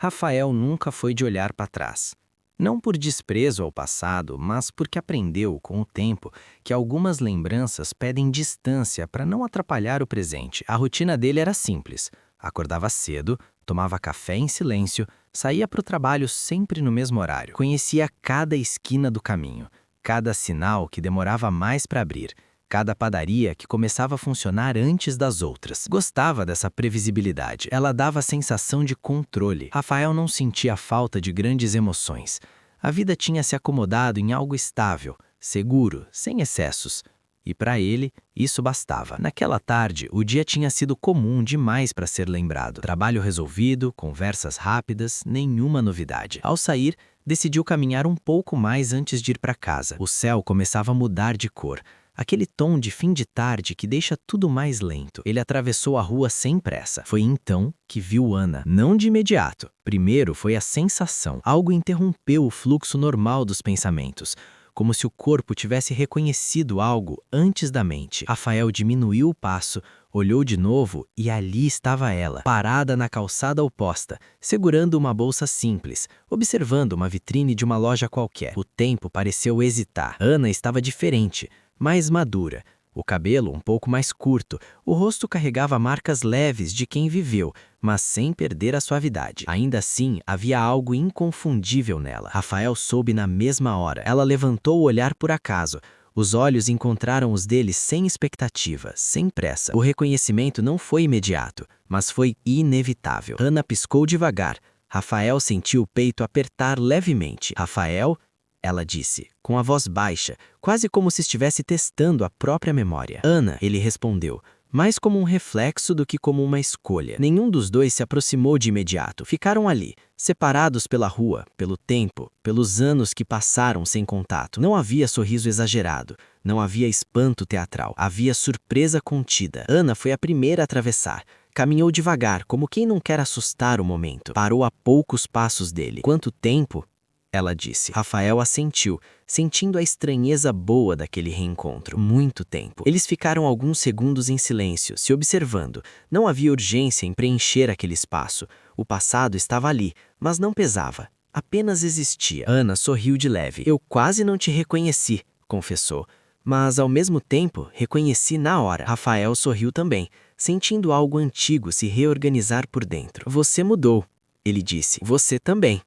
Rafael nunca foi de olhar para trás. Não por desprezo ao passado, mas porque aprendeu, com o tempo, que algumas lembranças pedem distância para não atrapalhar o presente. A rotina dele era simples. Acordava cedo, tomava café em silêncio, saía para o trabalho sempre no mesmo horário. Conhecia cada esquina do caminho, cada sinal que demorava mais para abrir, cada padaria que começava a funcionar antes das outras. Gostava dessa previsibilidade. Ela dava a sensação de controle. Rafael não sentia falta de grandes emoções. A vida tinha se acomodado em algo estável, seguro, sem excessos. E para ele, isso bastava. Naquela tarde, o dia tinha sido comum demais para ser lembrado. Trabalho resolvido, conversas rápidas, nenhuma novidade. Ao sair, decidiu caminhar um pouco mais antes de ir para casa. O céu começava a mudar de cor. Aquele tom de fim de tarde que deixa tudo mais lento. Ele atravessou a rua sem pressa. Foi então que viu Ana. Não de imediato. Primeiro foi a sensação. Algo interrompeu o fluxo normal dos pensamentos, como se o corpo tivesse reconhecido algo antes da mente. Rafael diminuiu o passo, olhou de novo e ali estava ela, parada na calçada oposta, segurando uma bolsa simples, observando uma vitrine de uma loja qualquer. O tempo pareceu hesitar. Ana estava diferente, mais madura, o cabelo um pouco mais curto, o rosto carregava marcas leves de quem viveu, mas sem perder a suavidade. Ainda assim, havia algo inconfundível nela. Rafael soube na mesma hora. Ela levantou o olhar por acaso. Os olhos encontraram os dele sem expectativa, sem pressa. O reconhecimento não foi imediato, mas foi inevitável. Ana piscou devagar. Rafael sentiu o peito apertar levemente. Rafael, ela disse, com a voz baixa, quase como se estivesse testando a própria memória. Ana, ele respondeu, mais como um reflexo do que como uma escolha. Nenhum dos dois se aproximou de imediato. Ficaram ali, separados pela rua, pelo tempo, pelos anos que passaram sem contato. Não havia sorriso exagerado, não havia espanto teatral, havia surpresa contida. Ana foi a primeira a atravessar. Caminhou devagar, como quem não quer assustar o momento. Parou a poucos passos dele. Quanto tempo? Ela disse. Rafael assentiu, sentindo a estranheza boa daquele reencontro. Muito tempo. Eles ficaram alguns segundos em silêncio, se observando. Não havia urgência em preencher aquele espaço. O passado estava ali, mas não pesava. Apenas existia. Ana sorriu de leve. Eu quase não te reconheci, confessou. Mas, ao mesmo tempo, reconheci na hora. Rafael sorriu também, sentindo algo antigo se reorganizar por dentro. Você mudou, ele disse. Você também.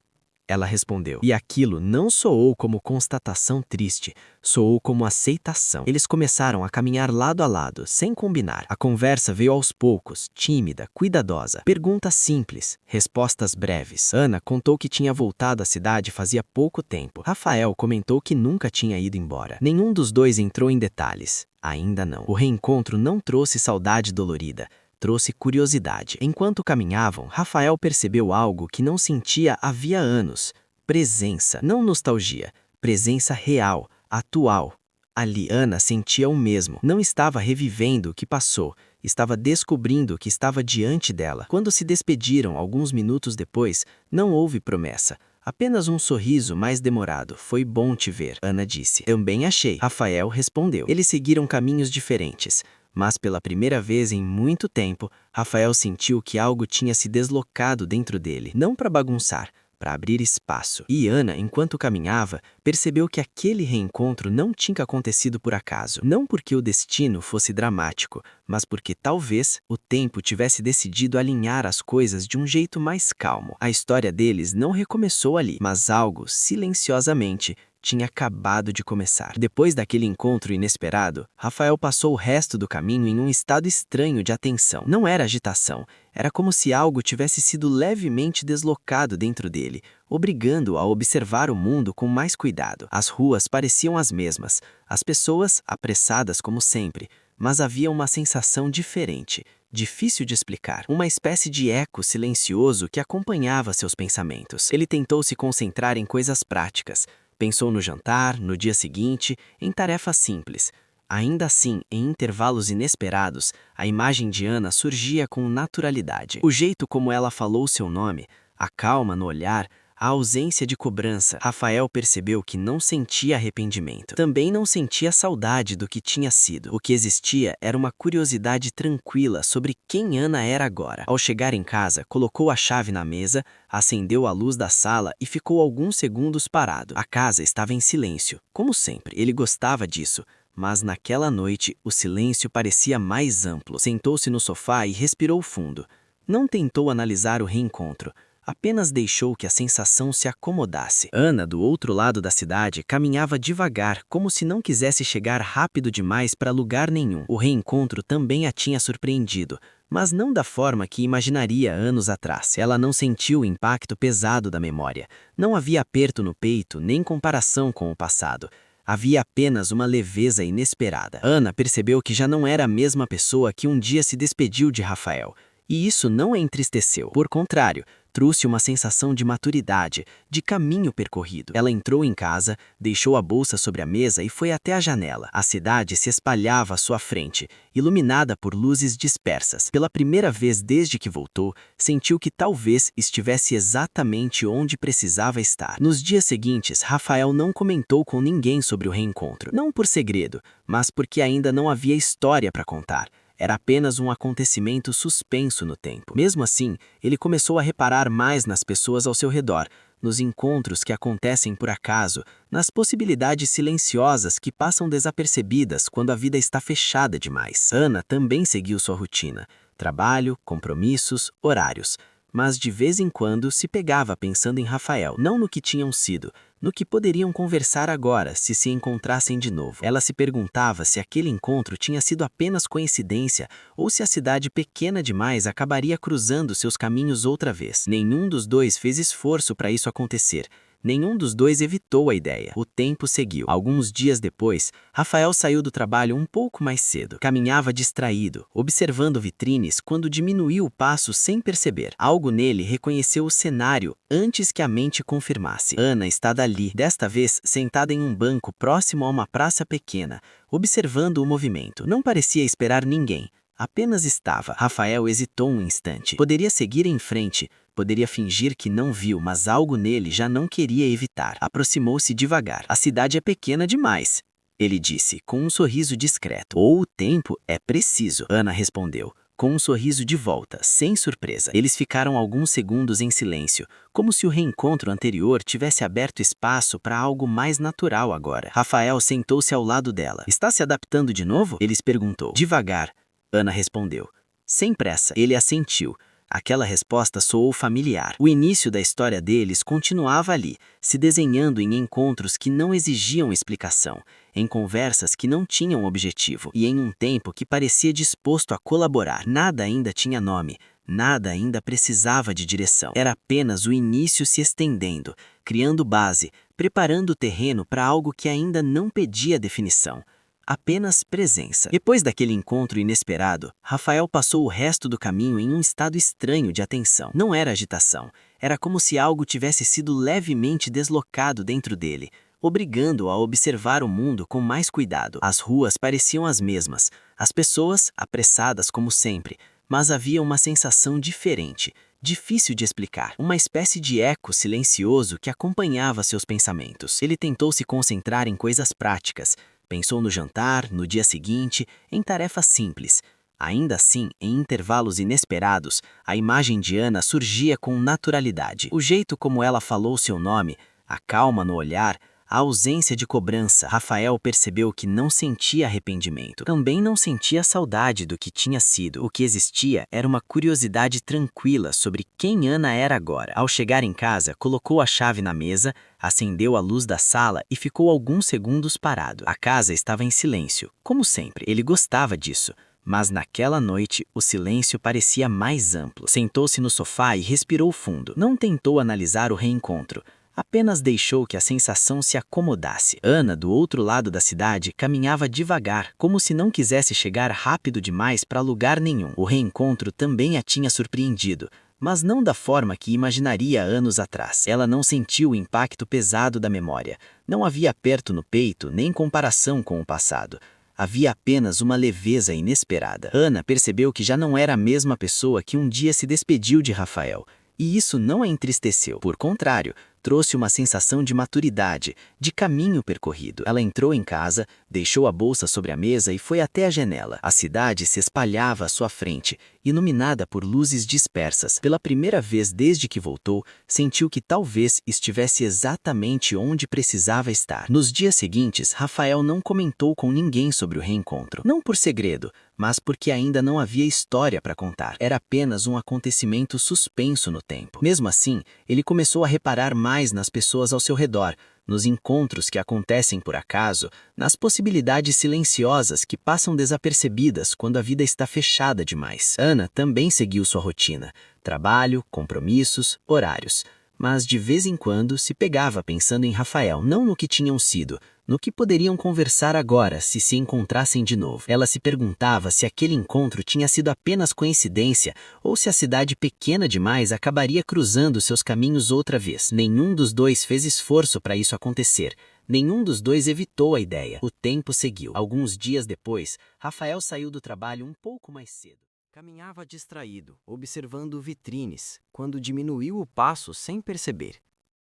Ela respondeu. E aquilo não soou como constatação triste, soou como aceitação. Eles começaram a caminhar lado a lado, sem combinar. A conversa veio aos poucos, tímida, cuidadosa. Perguntas simples, respostas breves. Ana contou que tinha voltado à cidade fazia pouco tempo. Rafael comentou que nunca tinha ido embora. Nenhum dos dois entrou em detalhes. Ainda não. O reencontro não trouxe saudade dolorida. Trouxe curiosidade. Enquanto caminhavam, Rafael percebeu algo que não sentia havia anos. Presença, não nostalgia. Presença real, atual. Ali, Ana sentia o mesmo. Não estava revivendo o que passou. Estava descobrindo o que estava diante dela. Quando se despediram alguns minutos depois, não houve promessa. Apenas um sorriso mais demorado. Foi bom te ver, Ana disse. Também achei. Rafael respondeu. Eles seguiram caminhos diferentes. Mas pela primeira vez em muito tempo, Rafael sentiu que algo tinha se deslocado dentro dele, não para bagunçar, para abrir espaço. E Ana, enquanto caminhava, percebeu que aquele reencontro não tinha acontecido por acaso. Não porque o destino fosse dramático, mas porque talvez o tempo tivesse decidido alinhar as coisas de um jeito mais calmo. A história deles não recomeçou ali, mas algo, silenciosamente, tinha acabado de começar. Depois daquele encontro inesperado, Rafael passou o resto do caminho em um estado estranho de atenção. Não era agitação, era como se algo tivesse sido levemente deslocado dentro dele, obrigando-o a observar o mundo com mais cuidado. As ruas pareciam as mesmas, as pessoas apressadas como sempre, mas havia uma sensação diferente, difícil de explicar, uma espécie de eco silencioso que acompanhava seus pensamentos. Ele tentou se concentrar em coisas práticas. Pensou no jantar, no dia seguinte, em tarefas simples. Ainda assim, em intervalos inesperados, a imagem de Ana surgia com naturalidade. O jeito como ela falou seu nome, a calma no olhar, A ausência de cobrança. Rafael percebeu que não sentia arrependimento. Também não sentia saudade do que tinha sido. O que existia era uma curiosidade tranquila sobre quem Ana era agora. Ao chegar em casa, colocou a chave na mesa, acendeu a luz da sala e ficou alguns segundos parado. A casa estava em silêncio, como sempre. Ele gostava disso. Mas naquela noite, o silêncio parecia mais amplo. Sentou-se no sofá e respirou fundo. Não tentou analisar o reencontro. Apenas deixou que a sensação se acomodasse. Ana, do outro lado da cidade, caminhava devagar, como se não quisesse chegar rápido demais para lugar nenhum. O reencontro também a tinha surpreendido, mas não da forma que imaginaria anos atrás. Ela não sentiu o impacto pesado da memória. Não havia aperto no peito, nem comparação com o passado. Havia apenas uma leveza inesperada. Ana percebeu que já não era a mesma pessoa que um dia se despediu de Rafael. E isso não a entristeceu. Por contrário, trouxe uma sensação de maturidade, de caminho percorrido. Ela entrou em casa, deixou a bolsa sobre a mesa e foi até a janela. A cidade se espalhava à sua frente, iluminada por luzes dispersas. Pela primeira vez desde que voltou, sentiu que talvez estivesse exatamente onde precisava estar. Nos dias seguintes, Rafael não comentou com ninguém sobre o reencontro. Não por segredo, mas porque ainda não havia história para contar. Era apenas um acontecimento suspenso no tempo. Mesmo assim, ele começou a reparar mais nas pessoas ao seu redor, nos encontros que acontecem por acaso, nas possibilidades silenciosas que passam desapercebidas quando a vida está fechada demais. Ana também seguiu sua rotina: trabalho, compromissos, horários. Mas de vez em quando se pegava pensando em Rafael, não no que tinham sido, no que poderiam conversar agora se encontrassem de novo. Ela se perguntava se aquele encontro tinha sido apenas coincidência ou se a cidade pequena demais acabaria cruzando seus caminhos outra vez. Nenhum dos dois fez esforço para isso acontecer. Nenhum dos dois evitou a ideia. O tempo seguiu. Alguns dias depois, Rafael saiu do trabalho um pouco mais cedo. Caminhava distraído, observando vitrines quando diminuiu o passo sem perceber. Algo nele reconheceu o cenário antes que a mente confirmasse. Ana estava ali, desta vez sentada em um banco próximo a uma praça pequena, observando o movimento. Não parecia esperar ninguém. Apenas estava. Rafael hesitou um instante. Poderia seguir em frente, poderia fingir que não viu, mas algo nele já não queria evitar. Aproximou-se devagar. A cidade é pequena demais, ele disse, com um sorriso discreto. Ou o tempo é preciso, Ana respondeu, com um sorriso de volta, sem surpresa. Eles ficaram alguns segundos em silêncio, como se o reencontro anterior tivesse aberto espaço para algo mais natural agora. Rafael sentou-se ao lado dela. Está se adaptando de novo? Ele perguntou. Devagar, Ana respondeu. Sem pressa, ele assentiu. Aquela resposta soou familiar. O início da história deles continuava ali, se desenhando em encontros que não exigiam explicação, em conversas que não tinham objetivo e em um tempo que parecia disposto a colaborar. Nada ainda tinha nome, nada ainda precisava de direção. Era apenas o início se estendendo, criando base, preparando o terreno para algo que ainda não pedia definição. Apenas presença. Depois daquele encontro inesperado, Rafael passou o resto do caminho em um estado estranho de atenção. Não era agitação, era como se algo tivesse sido levemente deslocado dentro dele, obrigando-o a observar o mundo com mais cuidado. As ruas pareciam as mesmas, as pessoas apressadas como sempre, mas havia uma sensação diferente, difícil de explicar, uma espécie de eco silencioso que acompanhava seus pensamentos. Ele tentou se concentrar em coisas práticas. Pensou no jantar, no dia seguinte, em tarefas simples. Ainda assim, em intervalos inesperados, a imagem de Ana surgia com naturalidade. O jeito como ela falou seu nome, a calma no olhar, a ausência de cobrança. Rafael percebeu que não sentia arrependimento. Também não sentia saudade do que tinha sido. O que existia era uma curiosidade tranquila sobre quem Ana era agora. Ao chegar em casa, colocou a chave na mesa, acendeu a luz da sala e ficou alguns segundos parado. A casa estava em silêncio, como sempre. Ele gostava disso. Mas naquela noite, o silêncio parecia mais amplo. Sentou-se no sofá e respirou fundo. Não tentou analisar o reencontro. Apenas deixou que a sensação se acomodasse. Ana, do outro lado da cidade, caminhava devagar, como se não quisesse chegar rápido demais para lugar nenhum. O reencontro também a tinha surpreendido, mas não da forma que imaginaria anos atrás. Ela não sentiu o impacto pesado da memória. Não havia aperto no peito, nem comparação com o passado. Havia apenas uma leveza inesperada. Ana percebeu que já não era a mesma pessoa que um dia se despediu de Rafael. E isso não a entristeceu. Por contrário, trouxe uma sensação de maturidade, de caminho percorrido. Ela entrou em casa, deixou a bolsa sobre a mesa e foi até a janela. A cidade se espalhava à sua frente, iluminada por luzes dispersas. Pela primeira vez desde que voltou, sentiu que talvez estivesse exatamente onde precisava estar. Nos dias seguintes, Rafael não comentou com ninguém sobre o reencontro. Não por segredo, mas porque ainda não havia história para contar. Era apenas um acontecimento suspenso no tempo. Mesmo assim, ele começou a reparar mais nas pessoas ao seu redor, nos encontros que acontecem por acaso, nas possibilidades silenciosas que passam desapercebidas quando a vida está fechada demais. Ana também seguiu sua rotina: trabalho, compromissos, horários. Mas de vez em quando se pegava pensando em Rafael, não no que tinham sido, no que poderiam conversar agora se encontrassem de novo. Ela se perguntava se aquele encontro tinha sido apenas coincidência ou se a cidade pequena demais acabaria cruzando seus caminhos outra vez. Nenhum dos dois fez esforço para isso acontecer. Nenhum dos dois evitou a ideia. O tempo seguiu. Alguns dias depois, Rafael saiu do trabalho um pouco mais cedo. Caminhava distraído, observando vitrines, quando diminuiu o passo sem perceber.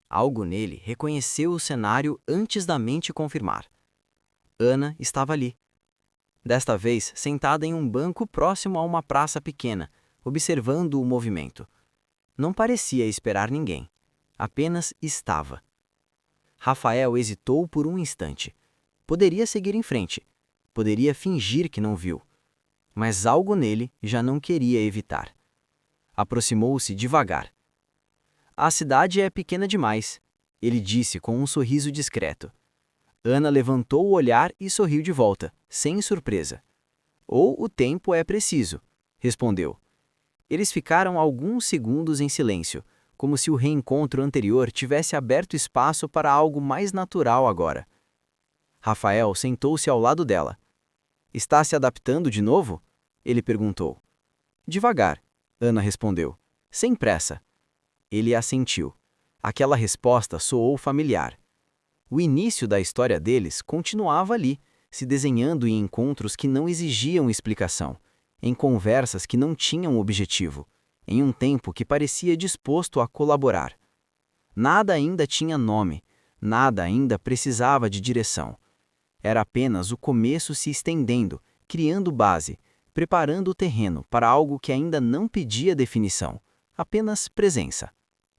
Algo nele reconheceu o cenário antes da mente confirmar. Ana estava ali. Desta vez, sentada em um banco próximo a uma praça pequena, observando o movimento. Não parecia esperar ninguém. Apenas estava. Rafael hesitou por um instante. Poderia seguir em frente. Poderia fingir que não viu. Mas algo nele já não queria evitar. Aproximou-se devagar. A cidade é pequena demais, ele disse com um sorriso discreto. Ana levantou o olhar e sorriu de volta, sem surpresa. Ou o tempo é preciso, respondeu. Eles ficaram alguns segundos em silêncio, como se o reencontro anterior tivesse aberto espaço para algo mais natural agora. Rafael sentou-se ao lado dela. Está se adaptando de novo? Ele perguntou. Devagar, Ana respondeu, sem pressa. Ele assentiu. Aquela resposta soou familiar. O início da história deles continuava ali, se desenhando em encontros que não exigiam explicação, em conversas que não tinham objetivo, em um tempo que parecia disposto a colaborar. Nada ainda tinha nome, nada ainda precisava de direção. Era apenas o começo se estendendo, criando base, preparando o terreno para algo que ainda não pedia definição, apenas presença.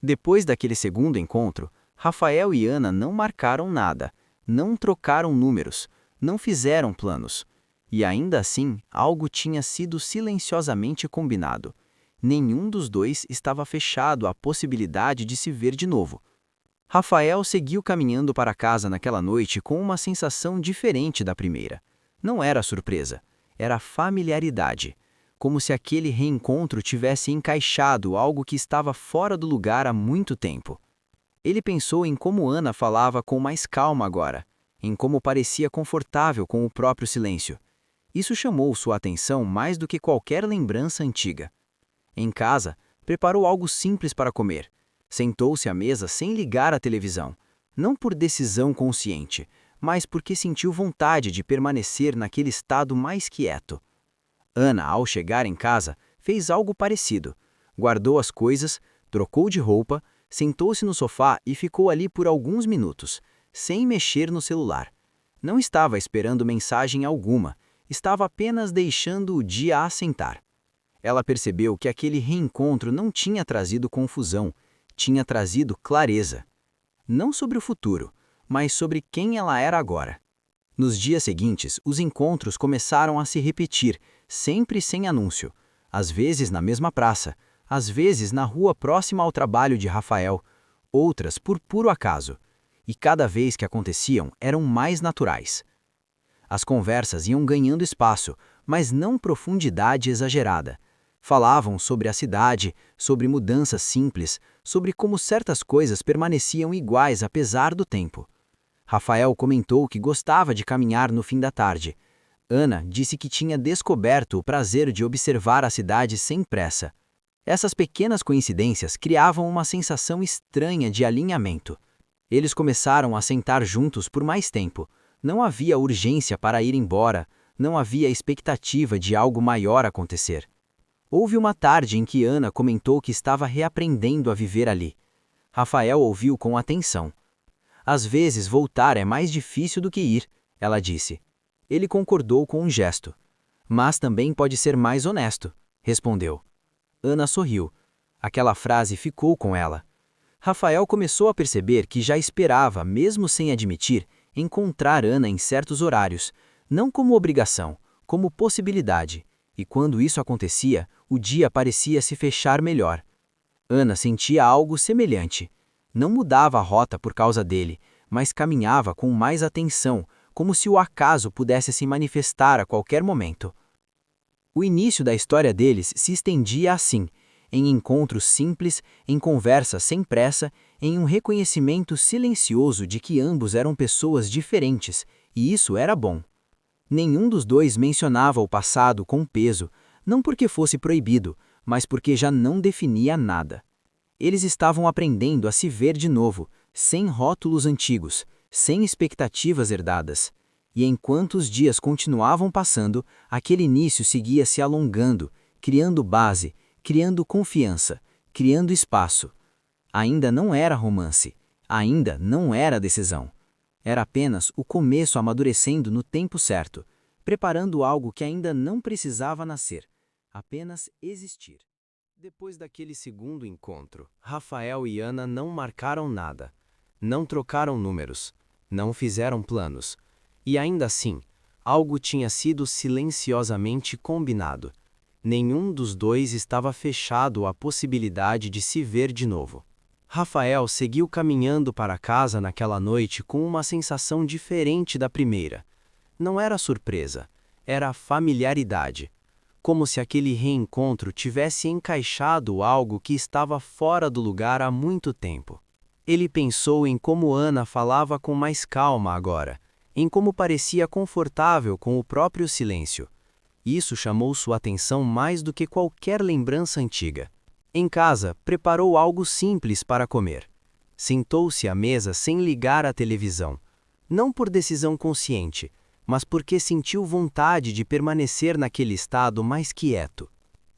Depois daquele segundo encontro, Rafael e Ana não marcaram nada, não trocaram números, não fizeram planos. E ainda assim, algo tinha sido silenciosamente combinado. Nenhum dos dois estava fechado à possibilidade de se ver de novo. Rafael seguiu caminhando para casa naquela noite com uma sensação diferente da primeira. Não era surpresa, era familiaridade, como se aquele reencontro tivesse encaixado algo que estava fora do lugar há muito tempo. Ele pensou em como Ana falava com mais calma agora, em como parecia confortável com o próprio silêncio. Isso chamou sua atenção mais do que qualquer lembrança antiga. Em casa, preparou algo simples para comer. Sentou-se à mesa sem ligar a televisão, não por decisão consciente, mas porque sentiu vontade de permanecer naquele estado mais quieto. Ana, ao chegar em casa, fez algo parecido. Guardou as coisas, trocou de roupa, sentou-se no sofá e ficou ali por alguns minutos, sem mexer no celular. Não estava esperando mensagem alguma, estava apenas deixando o dia assentar. Ela percebeu que aquele reencontro não tinha trazido confusão, tinha trazido clareza. Não sobre o futuro, mas sobre quem ela era agora. Nos dias seguintes, os encontros começaram a se repetir, sempre sem anúncio. Às vezes na mesma praça, às vezes na rua próxima ao trabalho de Rafael, outras por puro acaso. E cada vez que aconteciam, eram mais naturais. As conversas iam ganhando espaço, mas não profundidade exagerada. Falavam sobre a cidade, sobre mudanças simples, sobre como certas coisas permaneciam iguais apesar do tempo. Rafael comentou que gostava de caminhar no fim da tarde. Ana disse que tinha descoberto o prazer de observar a cidade sem pressa. Essas pequenas coincidências criavam uma sensação estranha de alinhamento. Eles começaram a sentar juntos por mais tempo. Não havia urgência para ir embora, não havia expectativa de algo maior acontecer. Houve uma tarde em que Ana comentou que estava reaprendendo a viver ali. Rafael ouviu com atenção. Às vezes voltar é mais difícil do que ir, ela disse. Ele concordou com um gesto. Mas também pode ser mais honesto, respondeu. Ana sorriu. Aquela frase ficou com ela. Rafael começou a perceber que já esperava, mesmo sem admitir, encontrar Ana em certos horários, não como obrigação, como possibilidade, e quando isso acontecia, o dia parecia se fechar melhor. Ana sentia algo semelhante. Não mudava a rota por causa dele, mas caminhava com mais atenção, como se o acaso pudesse se manifestar a qualquer momento. O início da história deles se estendia assim, em encontros simples, em conversas sem pressa, em um reconhecimento silencioso de que ambos eram pessoas diferentes, e isso era bom. Nenhum dos dois mencionava o passado com peso, não porque fosse proibido, mas porque já não definia nada. Eles estavam aprendendo a se ver de novo, sem rótulos antigos, sem expectativas herdadas. E enquanto os dias continuavam passando, aquele início seguia se alongando, criando base, criando confiança, criando espaço. Ainda não era romance, ainda não era decisão. Era apenas o começo amadurecendo no tempo certo, preparando algo que ainda não precisava nascer, apenas existir. Depois daquele segundo encontro, Rafael e Ana não marcaram nada, não trocaram números, não fizeram planos. E ainda assim, algo tinha sido silenciosamente combinado. Nenhum dos dois estava fechado à possibilidade de se ver de novo. Rafael seguiu caminhando para casa naquela noite com uma sensação diferente da primeira. Não era surpresa, era familiaridade. Como se aquele reencontro tivesse encaixado algo que estava fora do lugar há muito tempo. Ele pensou em como Ana falava com mais calma agora, em como parecia confortável com o próprio silêncio. Isso chamou sua atenção mais do que qualquer lembrança antiga. Em casa, preparou algo simples para comer. Sentou-se à mesa sem ligar a televisão. Não por decisão consciente, mas porque sentiu vontade de permanecer naquele estado mais quieto.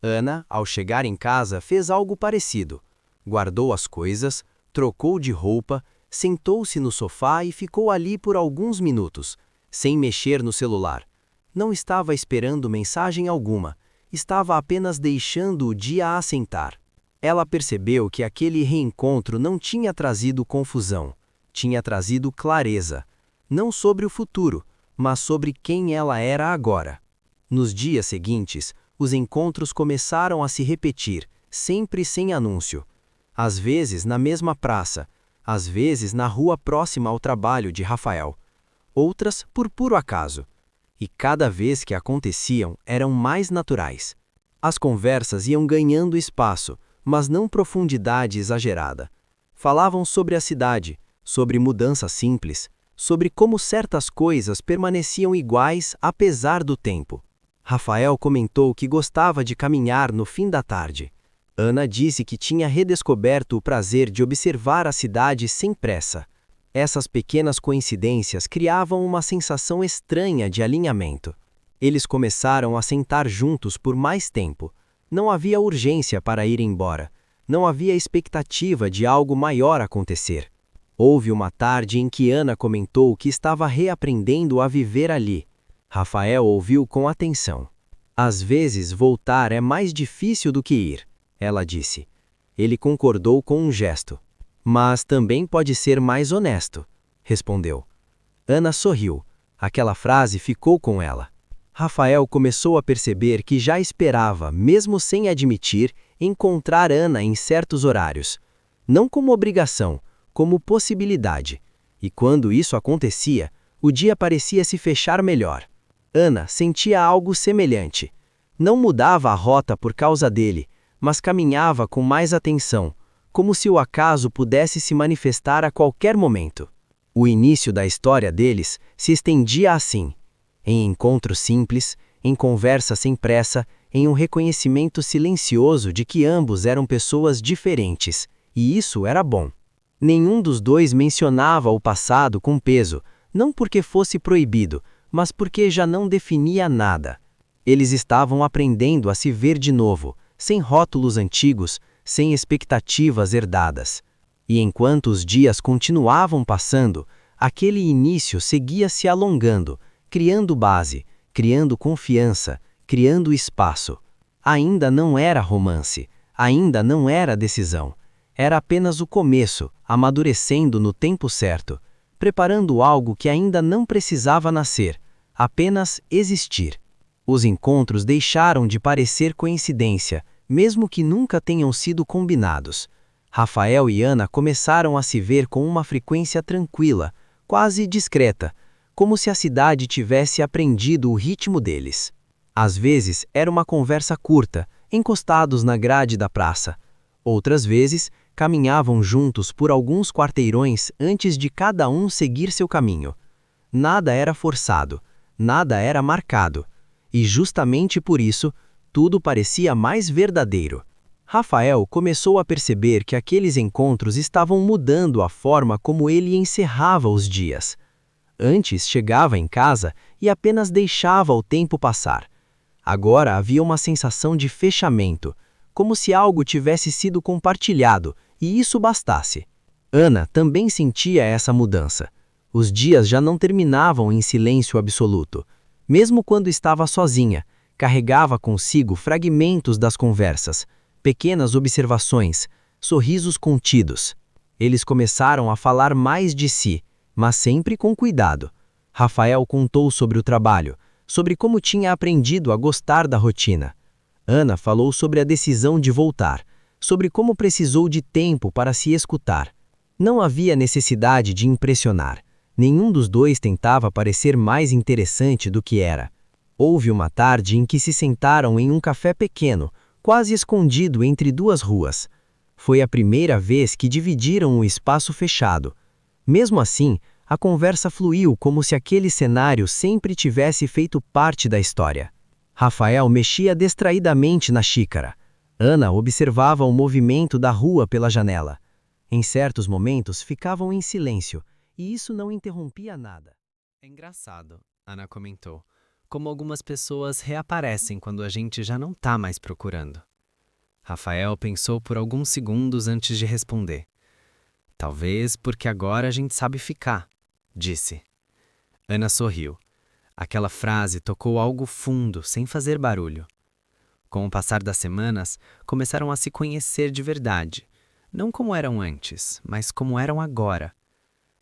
Ana, ao chegar em casa, fez algo parecido. Guardou as coisas, trocou de roupa, sentou-se no sofá e ficou ali por alguns minutos, sem mexer no celular. Não estava esperando mensagem alguma, estava apenas deixando o dia assentar. Ela percebeu que aquele reencontro não tinha trazido confusão, tinha trazido clareza, não sobre o futuro, mas sobre quem ela era agora. Nos dias seguintes, os encontros começaram a se repetir, sempre sem anúncio. Às vezes na mesma praça, às vezes na rua próxima ao trabalho de Rafael. Outras por puro acaso. E cada vez que aconteciam, eram mais naturais. As conversas iam ganhando espaço, mas não profundidade exagerada. Falavam sobre a cidade, sobre mudanças simples, sobre como certas coisas permaneciam iguais apesar do tempo. Rafael comentou que gostava de caminhar no fim da tarde. Ana disse que tinha redescoberto o prazer de observar a cidade sem pressa. Essas pequenas coincidências criavam uma sensação estranha de alinhamento. Eles começaram a sentar juntos por mais tempo. Não havia urgência para ir embora. Não havia expectativa de algo maior acontecer. Houve uma tarde em que Ana comentou que estava reaprendendo a viver ali. Rafael ouviu com atenção. Às vezes, voltar é mais difícil do que ir, ela disse. Ele concordou com um gesto. Mas também pode ser mais honesto, respondeu. Ana sorriu. Aquela frase ficou com ela. Rafael começou a perceber que já esperava, mesmo sem admitir, encontrar Ana em certos horários. Não como obrigação, como possibilidade. E quando isso acontecia, o dia parecia se fechar melhor. Ana sentia algo semelhante. Não mudava a rota por causa dele, mas caminhava com mais atenção, como se o acaso pudesse se manifestar a qualquer momento. O início da história deles se estendia assim, em encontros simples, em conversa sem pressa, em um reconhecimento silencioso de que ambos eram pessoas diferentes, e isso era bom. Nenhum dos dois mencionava o passado com peso, não porque fosse proibido, mas porque já não definia nada. Eles estavam aprendendo a se ver de novo, sem rótulos antigos, sem expectativas herdadas. E enquanto os dias continuavam passando, aquele início seguia se alongando, criando base, criando confiança, criando espaço. Ainda não era romance, ainda não era decisão. Era apenas o começo, amadurecendo no tempo certo, preparando algo que ainda não precisava nascer, apenas existir. Os encontros deixaram de parecer coincidência, mesmo que nunca tenham sido combinados. Rafael e Ana começaram a se ver com uma frequência tranquila, quase discreta, como se a cidade tivesse aprendido o ritmo deles. Às vezes era uma conversa curta, encostados na grade da praça. Outras vezes, caminhavam juntos por alguns quarteirões antes de cada um seguir seu caminho. Nada era forçado, nada era marcado. E justamente por isso, tudo parecia mais verdadeiro. Rafael começou a perceber que aqueles encontros estavam mudando a forma como ele encerrava os dias. Antes chegava em casa e apenas deixava o tempo passar. Agora havia uma sensação de fechamento, como se algo tivesse sido compartilhado, e isso bastasse. Ana também sentia essa mudança. Os dias já não terminavam em silêncio absoluto. Mesmo quando estava sozinha, carregava consigo fragmentos das conversas, pequenas observações, sorrisos contidos. Eles começaram a falar mais de si, mas sempre com cuidado. Rafael contou sobre o trabalho, sobre como tinha aprendido a gostar da rotina. Ana falou sobre a decisão de voltar, sobre como precisou de tempo para se escutar. Não havia necessidade de impressionar. Nenhum dos dois tentava parecer mais interessante do que era. Houve uma tarde em que se sentaram em um café pequeno, quase escondido entre duas ruas. Foi a primeira vez que dividiram um espaço fechado. Mesmo assim, a conversa fluiu como se aquele cenário sempre tivesse feito parte da história. Rafael mexia distraidamente na xícara. Ana observava o movimento da rua pela janela. Em certos momentos ficavam em silêncio, e isso não interrompia nada. É engraçado, Ana comentou, como algumas pessoas reaparecem quando a gente já não tá mais procurando. Rafael pensou por alguns segundos antes de responder. Talvez porque agora a gente sabe ficar, disse. Ana sorriu. Aquela frase tocou algo fundo, sem fazer barulho. Com o passar das semanas, começaram a se conhecer de verdade. Não como eram antes, mas como eram agora.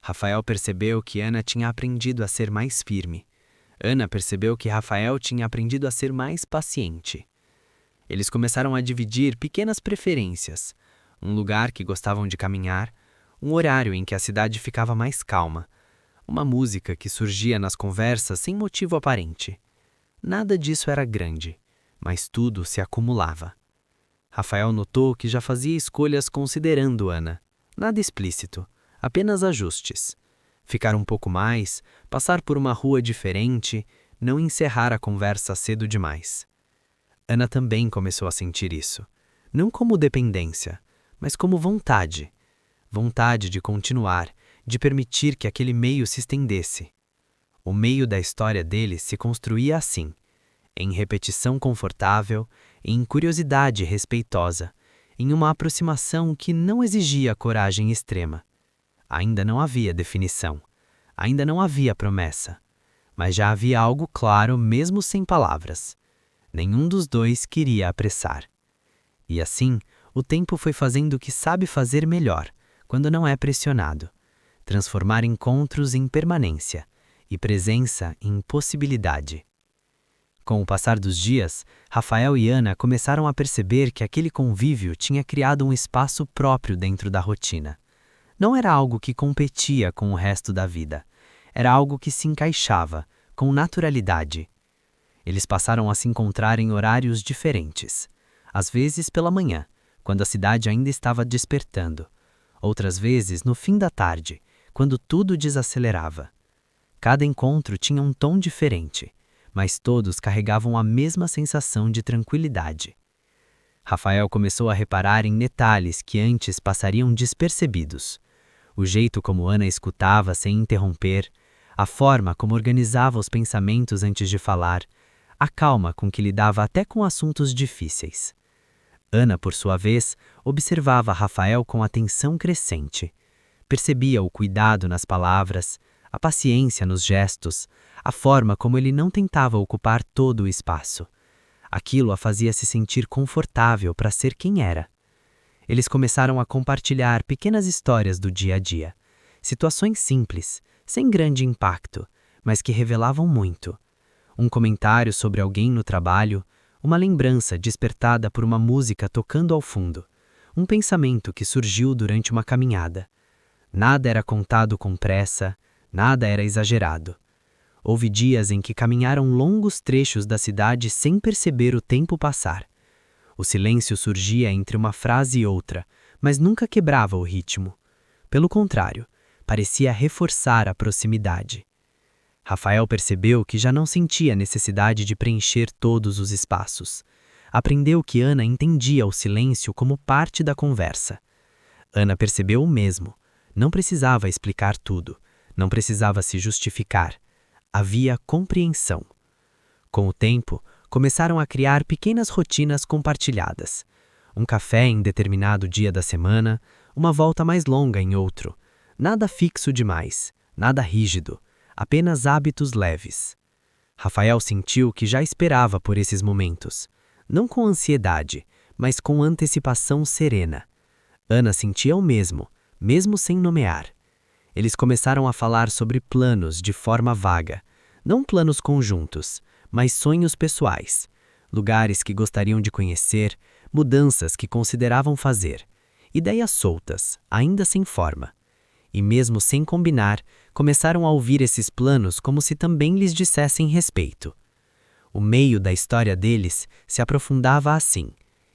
Rafael percebeu que Ana tinha aprendido a ser mais firme. Ana percebeu que Rafael tinha aprendido a ser mais paciente. Eles começaram a dividir pequenas preferências, um lugar que gostavam de caminhar, um horário em que a cidade ficava mais calma, uma música que surgia nas conversas sem motivo aparente. Nada disso era grande, mas tudo se acumulava. Rafael notou que já fazia escolhas considerando Ana, nada explícito, apenas ajustes. Ficar um pouco mais, passar por uma rua diferente, não encerrar a conversa cedo demais. Ana também começou a sentir isso, não como dependência, mas como vontade. Vontade de continuar, de permitir que aquele meio se estendesse. O meio da história deles se construía assim, em repetição confortável, em curiosidade respeitosa, em uma aproximação que não exigia coragem extrema. Ainda não havia definição, ainda não havia promessa, mas já havia algo claro mesmo sem palavras. Nenhum dos dois queria apressar. E assim, o tempo foi fazendo o que sabe fazer melhor, quando não é pressionado. Transformar encontros em permanência e presença em possibilidade. Com o passar dos dias, Rafael e Ana começaram a perceber que aquele convívio tinha criado um espaço próprio dentro da rotina. Não era algo que competia com o resto da vida. Era algo que se encaixava, com naturalidade. Eles passaram a se encontrar em horários diferentes. Às vezes pela manhã, quando a cidade ainda estava despertando. Outras vezes no fim da tarde, quando tudo desacelerava. Cada encontro tinha um tom diferente, mas todos carregavam a mesma sensação de tranquilidade. Rafael começou a reparar em detalhes que antes passariam despercebidos. O jeito como Ana escutava sem interromper, a forma como organizava os pensamentos antes de falar, a calma com que lidava até com assuntos difíceis. Ana, por sua vez, observava Rafael com atenção crescente. Percebia o cuidado nas palavras, a paciência nos gestos, a forma como ele não tentava ocupar todo o espaço. Aquilo a fazia se sentir confortável para ser quem era. Eles começaram a compartilhar pequenas histórias do dia a dia, situações simples, sem grande impacto, mas que revelavam muito. Um comentário sobre alguém no trabalho, uma lembrança despertada por uma música tocando ao fundo, um pensamento que surgiu durante uma caminhada. Nada era contado com pressa, nada era exagerado. Houve dias em que caminharam longos trechos da cidade sem perceber o tempo passar. O silêncio surgia entre uma frase e outra, mas nunca quebrava o ritmo. Pelo contrário, parecia reforçar a proximidade. Rafael percebeu que já não sentia necessidade de preencher todos os espaços. Aprendeu que Ana entendia o silêncio como parte da conversa. Ana percebeu o mesmo. Não precisava explicar tudo, não precisava se justificar. Havia compreensão. Com o tempo, começaram a criar pequenas rotinas compartilhadas. Um café em determinado dia da semana, uma volta mais longa em outro. Nada fixo demais, nada rígido, apenas hábitos leves. Rafael sentiu que já esperava por esses momentos, não com ansiedade, mas com antecipação serena. Ana sentia o mesmo, mesmo sem nomear. Eles começaram a falar sobre planos de forma vaga, não planos conjuntos, mas sonhos pessoais, lugares que gostariam de conhecer, mudanças que consideravam fazer, ideias soltas, ainda sem forma. E mesmo sem combinar, começaram a ouvir esses planos como se também lhes dissessem respeito. O meio da história deles se aprofundava assim,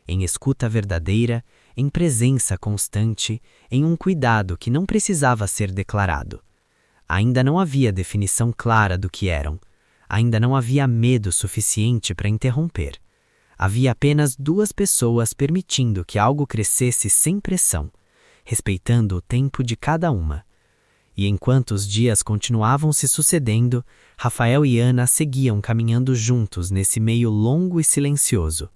em escuta verdadeira, em presença constante, em um cuidado que não precisava ser declarado. Ainda não havia definição clara do que eram. Ainda não havia medo suficiente para interromper. Havia apenas duas pessoas permitindo que algo crescesse sem pressão, respeitando o tempo de cada uma. E enquanto os dias continuavam se sucedendo, Rafael e Ana seguiam caminhando juntos nesse meio longo e silencioso.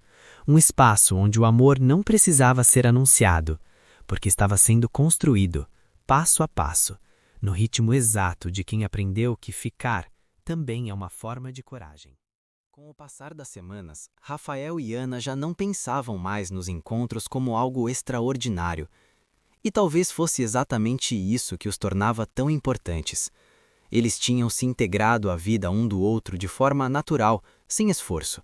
Um espaço onde o amor não precisava ser anunciado, porque estava sendo construído, passo a passo, no ritmo exato de quem aprendeu que ficar também é uma forma de coragem. Com o passar das semanas, Rafael e Ana já não pensavam mais nos encontros como algo extraordinário. E talvez fosse exatamente isso que os tornava tão importantes. Eles tinham se integrado à vida um do outro de forma natural, sem esforço.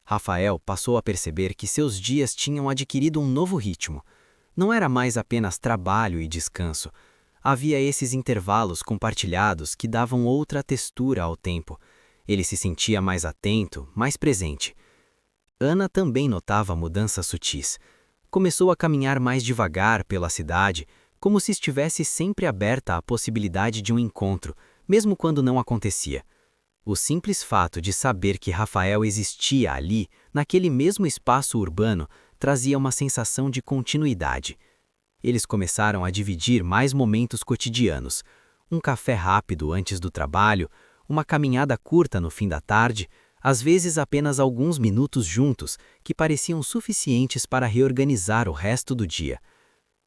Rafael passou a perceber que seus dias tinham adquirido um novo ritmo. Não era mais apenas trabalho e descanso. Havia esses intervalos compartilhados que davam outra textura ao tempo. Ele se sentia mais atento, mais presente. Ana também notava mudanças sutis. Começou a caminhar mais devagar pela cidade, como se estivesse sempre aberta à possibilidade de um encontro, mesmo quando não acontecia. O simples fato de saber que Rafael existia ali, naquele mesmo espaço urbano, trazia uma sensação de continuidade. Eles começaram a dividir mais momentos cotidianos, um café rápido antes do trabalho, uma caminhada curta no fim da tarde, às vezes apenas alguns minutos juntos, que pareciam suficientes para reorganizar o resto do dia.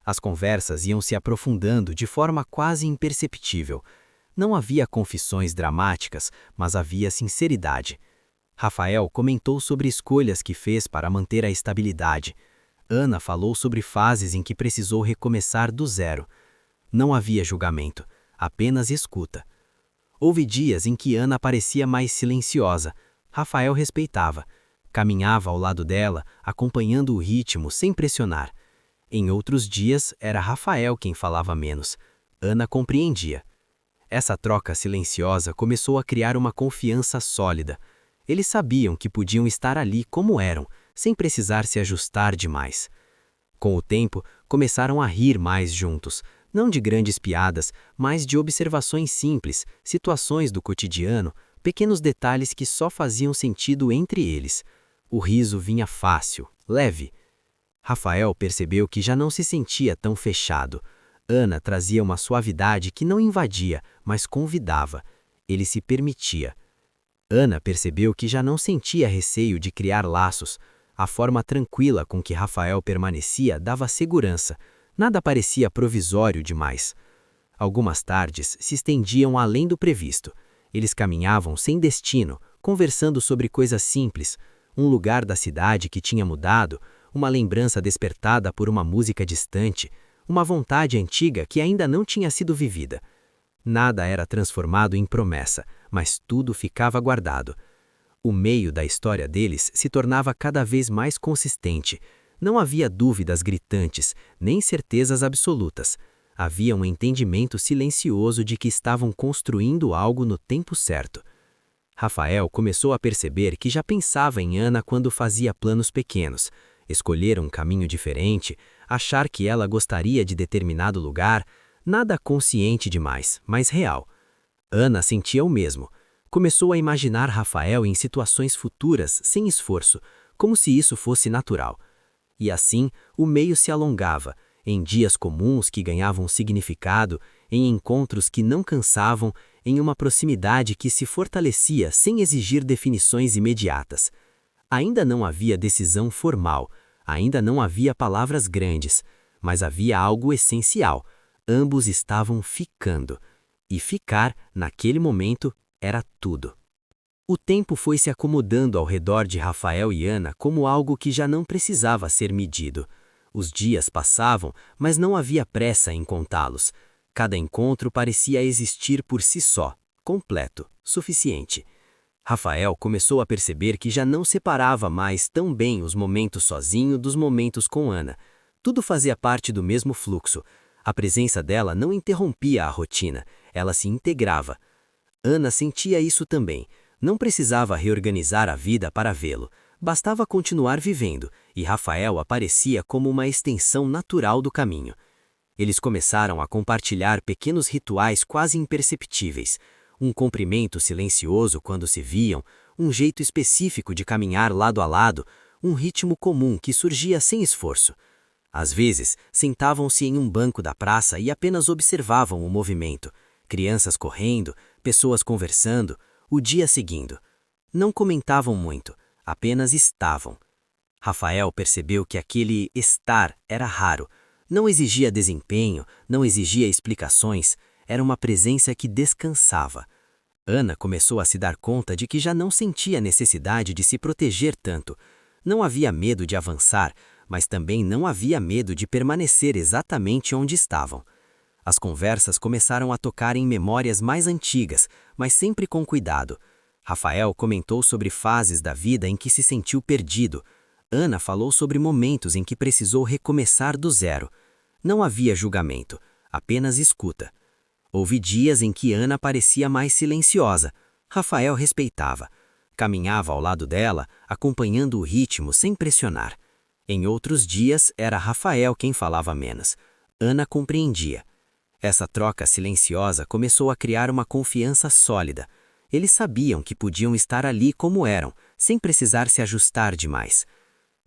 As conversas iam se aprofundando de forma quase imperceptível. Não havia confissões dramáticas, mas havia sinceridade. Rafael comentou sobre escolhas que fez para manter a estabilidade. Ana falou sobre fases em que precisou recomeçar do zero. Não havia julgamento, apenas escuta. Houve dias em que Ana parecia mais silenciosa. Rafael respeitava. Caminhava ao lado dela, acompanhando o ritmo sem pressionar. Em outros dias, era Rafael quem falava menos. Ana compreendia. Essa troca silenciosa começou a criar uma confiança sólida. Eles sabiam que podiam estar ali como eram, sem precisar se ajustar demais. Com o tempo, começaram a rir mais juntos, não de grandes piadas, mas de observações simples, situações do cotidiano, pequenos detalhes que só faziam sentido entre eles. O riso vinha fácil, leve. Rafael percebeu que já não se sentia tão fechado. Ana trazia uma suavidade que não invadia, mas convidava. Ele se permitia. Ana percebeu que já não sentia receio de criar laços. A forma tranquila com que Rafael permanecia dava segurança. Nada parecia provisório demais. Algumas tardes se estendiam além do previsto. Eles caminhavam sem destino, conversando sobre coisas simples, um lugar da cidade que tinha mudado, uma lembrança despertada por uma música distante, uma vontade antiga que ainda não tinha sido vivida. Nada era transformado em promessa, mas tudo ficava guardado. O meio da história deles se tornava cada vez mais consistente. Não havia dúvidas gritantes, nem certezas absolutas. Havia um entendimento silencioso de que estavam construindo algo no tempo certo. Rafael começou a perceber que já pensava em Ana quando fazia planos pequenos. Escolher um caminho diferente, achar que ela gostaria de determinado lugar, nada consciente demais, mas real. Ana sentia o mesmo. Começou a imaginar Rafael em situações futuras, sem esforço, como se isso fosse natural. E assim, o meio se alongava, em dias comuns que ganhavam significado, em encontros que não cansavam, em uma proximidade que se fortalecia sem exigir definições imediatas. Ainda não havia decisão formal, ainda não havia palavras grandes, mas havia algo essencial. Ambos estavam ficando. E ficar, naquele momento, era tudo. O tempo foi se acomodando ao redor de Rafael e Ana como algo que já não precisava ser medido. Os dias passavam, mas não havia pressa em contá-los. Cada encontro parecia existir por si só, completo, suficiente. Rafael começou a perceber que já não separava mais tão bem os momentos sozinho dos momentos com Ana. Tudo fazia parte do mesmo fluxo. A presença dela não interrompia a rotina, ela se integrava. Ana sentia isso também. Não precisava reorganizar a vida para vê-lo. Bastava continuar vivendo, e Rafael aparecia como uma extensão natural do caminho. Eles começaram a compartilhar pequenos rituais quase imperceptíveis. Um cumprimento silencioso quando se viam, um jeito específico de caminhar lado a lado, um ritmo comum que surgia sem esforço. Às vezes, sentavam-se em um banco da praça e apenas observavam o movimento. Crianças correndo, pessoas conversando, o dia seguindo. Não comentavam muito, apenas estavam. Rafael percebeu que aquele estar era raro. Não exigia desempenho, não exigia explicações, era uma presença que descansava. Ana começou a se dar conta de que já não sentia necessidade de se proteger tanto. Não havia medo de avançar, mas também não havia medo de permanecer exatamente onde estavam. As conversas começaram a tocar em memórias mais antigas, mas sempre com cuidado. Rafael comentou sobre fases da vida em que se sentiu perdido. Ana falou sobre momentos em que precisou recomeçar do zero. Não havia julgamento, apenas escuta. Houve dias em que Ana parecia mais silenciosa. Rafael respeitava. Caminhava ao lado dela, acompanhando o ritmo sem pressionar. Em outros dias, era Rafael quem falava menos. Ana compreendia. Essa troca silenciosa começou a criar uma confiança sólida. Eles sabiam que podiam estar ali como eram, sem precisar se ajustar demais.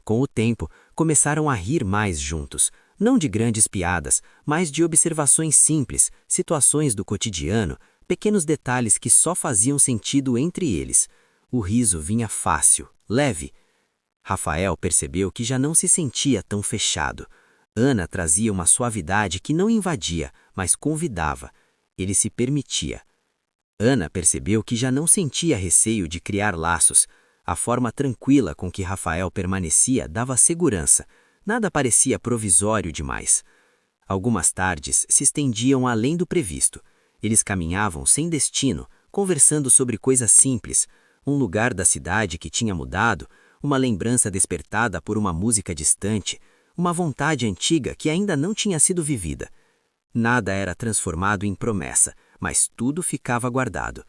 Com o tempo, começaram a rir mais juntos, não de grandes piadas, mas de observações simples, situações do cotidiano, pequenos detalhes que só faziam sentido entre eles. O riso vinha fácil, leve. Rafael percebeu que já não se sentia tão fechado. Ana trazia uma suavidade que não invadia, mas convidava. Ele se permitia. Ana percebeu que já não sentia receio de criar laços. A forma tranquila com que Rafael permanecia dava segurança. Nada parecia provisório demais. Algumas tardes se estendiam além do previsto. Eles caminhavam sem destino, conversando sobre coisas simples. Um lugar da cidade que tinha mudado, uma lembrança despertada por uma música distante, uma vontade antiga que ainda não tinha sido vivida. Nada era transformado em promessa, mas tudo ficava guardado.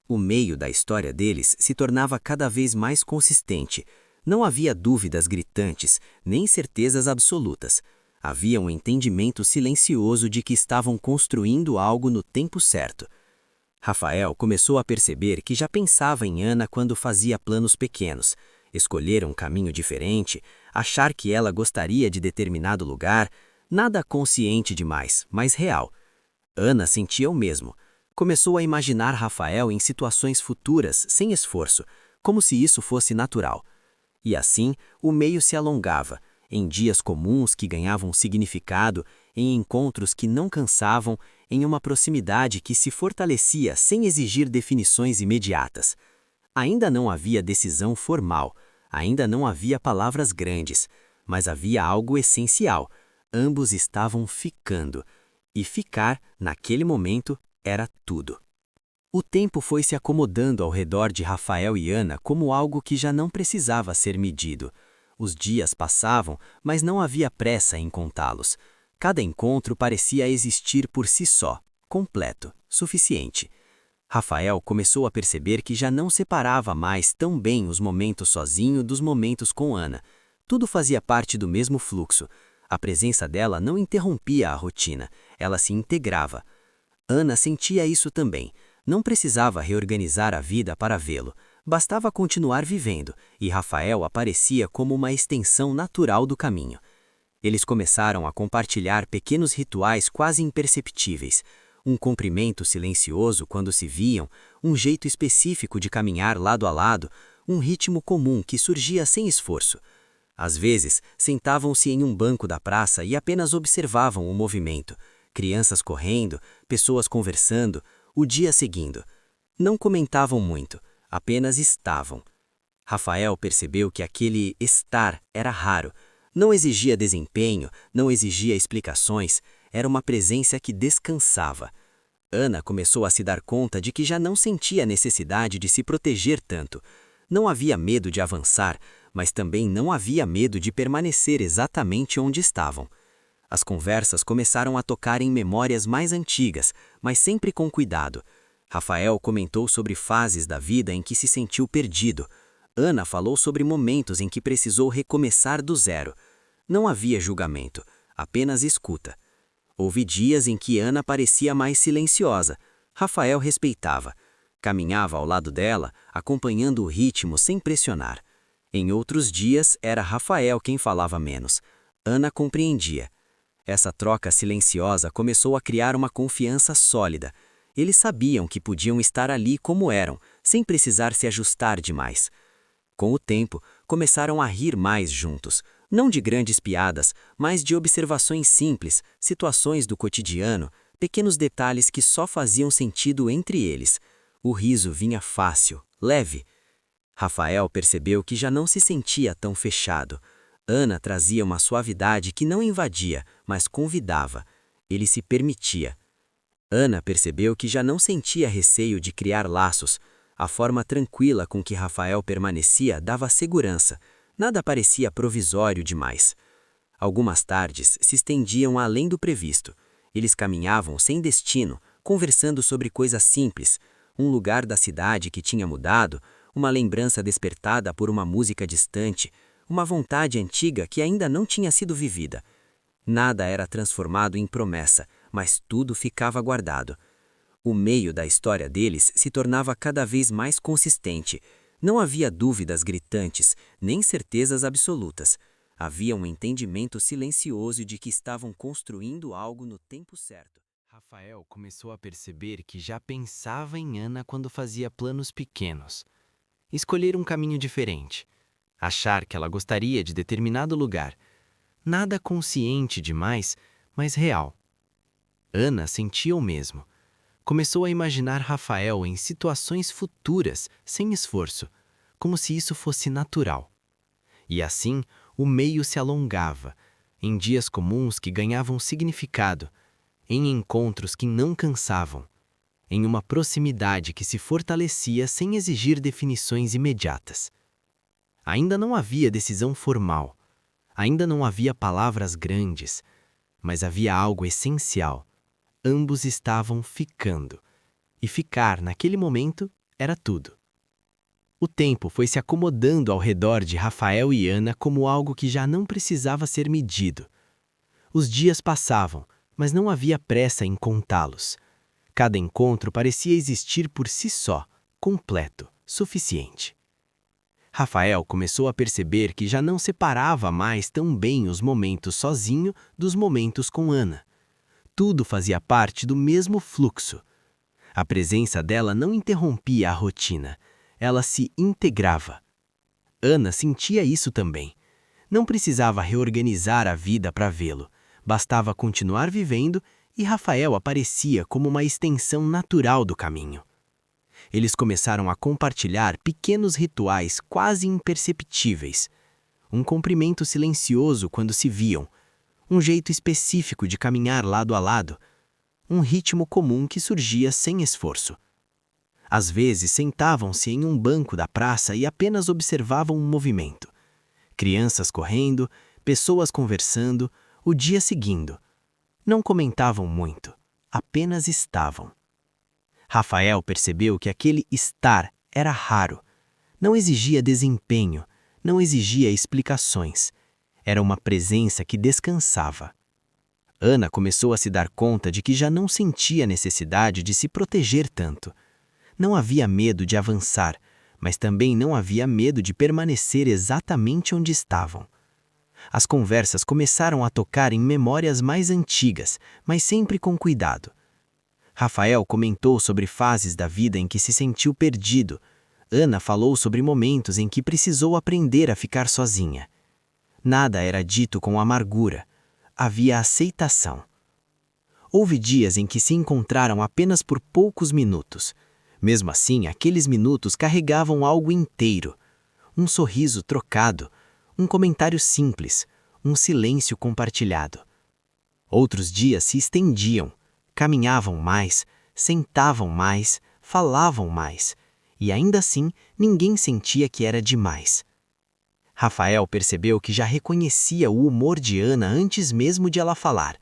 O meio da história deles se tornava cada vez mais consistente. Não havia dúvidas gritantes, nem certezas absolutas. Havia um entendimento silencioso de que estavam construindo algo no tempo certo. Rafael começou a perceber que já pensava em Ana quando fazia planos pequenos. Escolher um caminho diferente, achar que ela gostaria de determinado lugar, nada consciente demais, mas real. Ana sentia o mesmo. Começou a imaginar Rafael em situações futuras, sem esforço, como se isso fosse natural. E assim, o meio se alongava, em dias comuns que ganhavam significado, em encontros que não cansavam, em uma proximidade que se fortalecia sem exigir definições imediatas. Ainda não havia decisão formal, ainda não havia palavras grandes, mas havia algo essencial. Ambos estavam ficando. E ficar, naquele momento, era tudo. O tempo foi se acomodando ao redor de Rafael e Ana como algo que já não precisava ser medido. Os dias passavam, mas não havia pressa em contá-los. Cada encontro parecia existir por si só, completo, suficiente. Rafael começou a perceber que já não separava mais tão bem os momentos sozinho dos momentos com Ana. Tudo fazia parte do mesmo fluxo. A presença dela não interrompia a rotina, ela se integrava. Ana sentia isso também. Não precisava reorganizar a vida para vê-lo. Bastava continuar vivendo, e Rafael aparecia como uma extensão natural do caminho. Eles começaram a compartilhar pequenos rituais quase imperceptíveis. Um cumprimento silencioso quando se viam, um jeito específico de caminhar lado a lado, um ritmo comum que surgia sem esforço. Às vezes, sentavam-se em um banco da praça e apenas observavam o movimento. Crianças correndo, pessoas conversando, o dia seguindo. Não comentavam muito, apenas estavam. Rafael percebeu que aquele estar era raro. Não exigia desempenho, não exigia explicações, era uma presença que descansava. Ana começou a se dar conta de que já não sentia necessidade de se proteger tanto. Não havia medo de avançar, mas também não havia medo de permanecer exatamente onde estavam. As conversas começaram a tocar em memórias mais antigas, mas sempre com cuidado. Rafael comentou sobre fases da vida em que se sentiu perdido. Ana falou sobre momentos em que precisou recomeçar do zero. Não havia julgamento, apenas escuta. Houve dias em que Ana parecia mais silenciosa. Rafael respeitava. Caminhava ao lado dela, acompanhando o ritmo sem pressionar. Em outros dias, era Rafael quem falava menos. Ana compreendia. Essa troca silenciosa começou a criar uma confiança sólida. Eles sabiam que podiam estar ali como eram, sem precisar se ajustar demais. Com o tempo, começaram a rir mais juntos, não de grandes piadas, mas de observações simples, situações do cotidiano, pequenos detalhes que só faziam sentido entre eles. O riso vinha fácil, leve. Rafael percebeu que já não se sentia tão fechado. Ana trazia uma suavidade que não invadia, mas convidava. Ele se permitia. Ana percebeu que já não sentia receio de criar laços. A forma tranquila com que Rafael permanecia dava segurança. Nada parecia provisório demais. Algumas tardes se estendiam além do previsto. Eles caminhavam sem destino, conversando sobre coisas simples. Um lugar da cidade que tinha mudado, uma lembrança despertada por uma música distante, uma vontade antiga que ainda não tinha sido vivida. Nada era transformado em promessa, mas tudo ficava guardado. O meio da história deles se tornava cada vez mais consistente. Não havia dúvidas gritantes, nem certezas absolutas. Havia um entendimento silencioso de que estavam construindo algo no tempo certo. Rafael começou a perceber que já pensava em Ana quando fazia planos pequenos. Escolher um caminho diferente. Achar que ela gostaria de determinado lugar. Nada consciente demais, mas real. Ana sentia o mesmo. Começou a imaginar Rafael em situações futuras, sem esforço, como se isso fosse natural. E assim, o meio se alongava, em dias comuns que ganhavam significado, em encontros que não cansavam, em uma proximidade que se fortalecia sem exigir definições imediatas. Ainda não havia decisão formal, ainda não havia palavras grandes, mas havia algo essencial. Ambos estavam ficando, e ficar naquele momento era tudo. O tempo foi se acomodando ao redor de Rafael e Ana como algo que já não precisava ser medido. Os dias passavam, mas não havia pressa em contá-los. Cada encontro parecia existir por si só, completo, suficiente. Rafael começou a perceber que já não separava mais tão bem os momentos sozinho dos momentos com Ana. Tudo fazia parte do mesmo fluxo. A presença dela não interrompia a rotina, ela se integrava. Ana sentia isso também. Não precisava reorganizar a vida para vê-lo, bastava continuar vivendo e Rafael aparecia como uma extensão natural do caminho. Eles começaram a compartilhar pequenos rituais quase imperceptíveis. Um cumprimento silencioso quando se viam, um jeito específico de caminhar lado a lado, um ritmo comum que surgia sem esforço. Às vezes sentavam-se em um banco da praça e apenas observavam o movimento. Crianças correndo, pessoas conversando, o dia seguindo. Não comentavam muito, apenas estavam. Rafael percebeu que aquele estar era raro. Não exigia desempenho, não exigia explicações. Era uma presença que descansava. Ana começou a se dar conta de que já não sentia necessidade de se proteger tanto. Não havia medo de avançar, mas também não havia medo de permanecer exatamente onde estavam. As conversas começaram a tocar em memórias mais antigas, mas sempre com cuidado. Rafael comentou sobre fases da vida em que se sentiu perdido. Ana falou sobre momentos em que precisou aprender a ficar sozinha. Nada era dito com amargura. Havia aceitação. Houve dias em que se encontraram apenas por poucos minutos. Mesmo assim, aqueles minutos carregavam algo inteiro. Um sorriso trocado, um comentário simples, um silêncio compartilhado. Outros dias se estendiam, caminhavam mais, sentavam mais, falavam mais, e ainda assim ninguém sentia que era demais. Rafael percebeu que já reconhecia o humor de Ana antes mesmo de ela falar.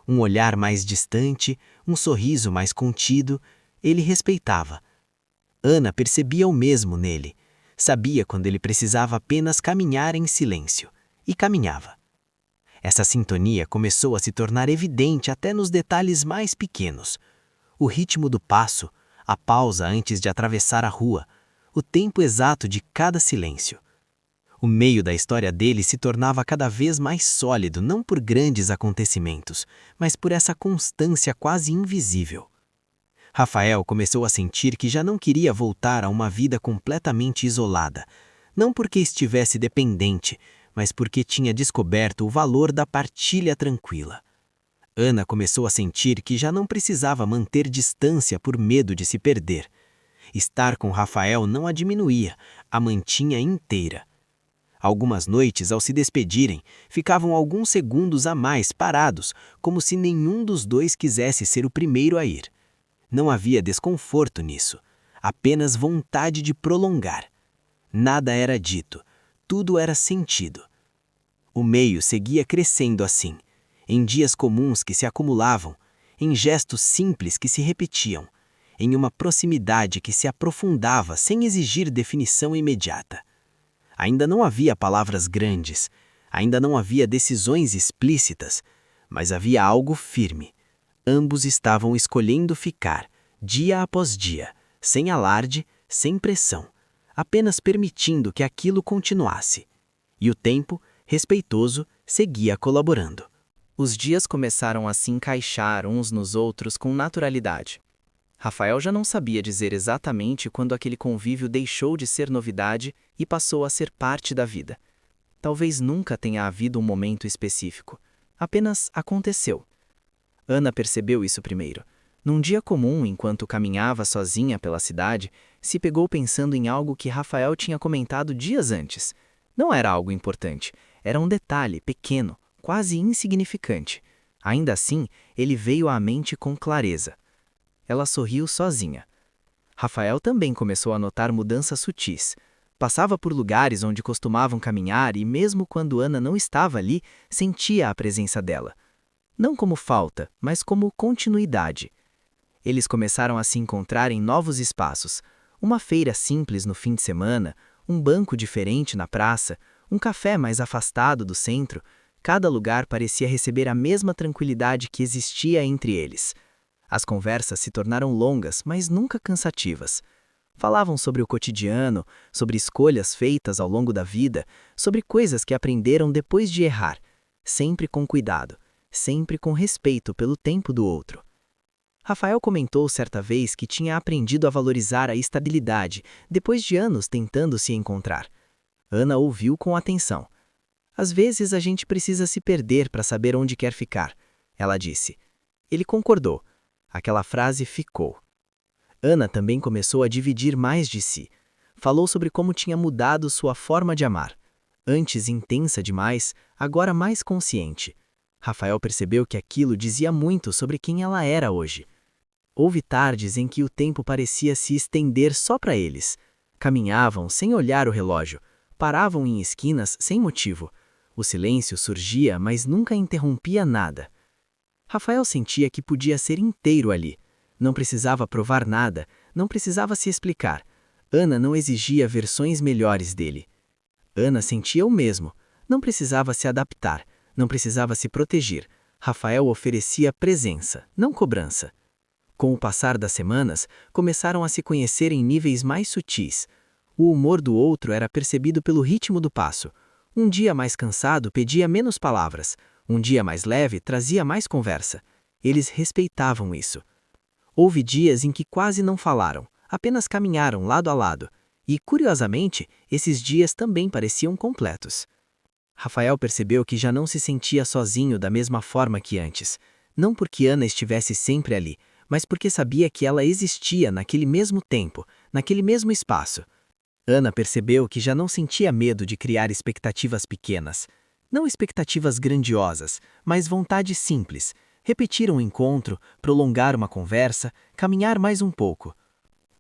Um olhar mais distante, um sorriso mais contido, ele respeitava. Ana percebia o mesmo nele. Sabia quando ele precisava apenas caminhar em silêncio, e caminhava. Essa sintonia começou a se tornar evidente até nos detalhes mais pequenos. O ritmo do passo, a pausa antes de atravessar a rua, o tempo exato de cada silêncio. O meio da história dele se tornava cada vez mais sólido não por grandes acontecimentos, mas por essa constância quase invisível. Rafael começou a sentir que já não queria voltar a uma vida completamente isolada, não porque estivesse dependente, mas porque tinha descoberto o valor da partilha tranquila. Ana começou a sentir que já não precisava manter distância por medo de se perder. Estar com Rafael não a diminuía, a mantinha inteira. Algumas noites, ao se despedirem, ficavam alguns segundos a mais parados, como se nenhum dos dois quisesse ser o primeiro a ir. Não havia desconforto nisso, apenas vontade de prolongar. Nada era dito, tudo era sentido. O meio seguia crescendo assim, em dias comuns que se acumulavam, em gestos simples que se repetiam, em uma proximidade que se aprofundava sem exigir definição imediata. Ainda não havia palavras grandes, ainda não havia decisões explícitas, mas havia algo firme. Ambos estavam escolhendo ficar, dia após dia, sem alarde, sem pressão, apenas permitindo que aquilo continuasse. E o tempo, respeitoso, seguia colaborando. Os dias começaram a se encaixar uns nos outros com naturalidade. Rafael já não sabia dizer exatamente quando aquele convívio deixou de ser novidade e passou a ser parte da vida. Talvez nunca tenha havido um momento específico. Apenas aconteceu. Ana percebeu isso primeiro. Num dia comum, enquanto caminhava sozinha pela cidade, se pegou pensando em algo que Rafael tinha comentado dias antes. Não era algo importante, era um detalhe pequeno, quase insignificante. Ainda assim, ele veio à mente com clareza. Ela sorriu sozinha. Rafael também começou a notar mudanças sutis. Passava por lugares onde costumavam caminhar e mesmo quando Ana não estava ali, sentia a presença dela. Não como falta, mas como continuidade. Eles começaram a se encontrar em novos espaços. Uma feira simples no fim de semana, um banco diferente na praça, um café mais afastado do centro. Cada lugar parecia receber a mesma tranquilidade que existia entre eles. As conversas se tornaram longas, mas nunca cansativas. Falavam sobre o cotidiano, sobre escolhas feitas ao longo da vida, sobre coisas que aprenderam depois de errar, sempre com cuidado, sempre com respeito pelo tempo do outro. Rafael comentou certa vez que tinha aprendido a valorizar a estabilidade depois de anos tentando se encontrar. Ana ouviu com atenção. Às vezes a gente precisa se perder para saber onde quer ficar, ela disse. Ele concordou. Aquela frase ficou. Ana também começou a dividir mais de si. Falou sobre como tinha mudado sua forma de amar. Antes intensa demais, agora mais consciente. Rafael percebeu que aquilo dizia muito sobre quem ela era hoje. Houve tardes em que o tempo parecia se estender só para eles. Caminhavam sem olhar o relógio, paravam em esquinas sem motivo. O silêncio surgia, mas nunca interrompia nada. Rafael sentia que podia ser inteiro ali. Não precisava provar nada, não precisava se explicar. Ana não exigia versões melhores dele. Ana sentia o mesmo. Não precisava se adaptar, não precisava se proteger. Rafael oferecia presença, não cobrança. Com o passar das semanas, começaram a se conhecer em níveis mais sutis. O humor do outro era percebido pelo ritmo do passo. Um dia mais cansado pedia menos palavras. Um dia mais leve trazia mais conversa. Eles respeitavam isso. Houve dias em que quase não falaram, apenas caminharam lado a lado. E, curiosamente, esses dias também pareciam completos. Rafael percebeu que já não se sentia sozinho da mesma forma que antes. Não porque Ana estivesse sempre ali, mas porque sabia que ela existia naquele mesmo tempo, naquele mesmo espaço. Ana percebeu que já não sentia medo de criar expectativas pequenas. Não expectativas grandiosas, mas vontade simples. Repetir um encontro, prolongar uma conversa, caminhar mais um pouco.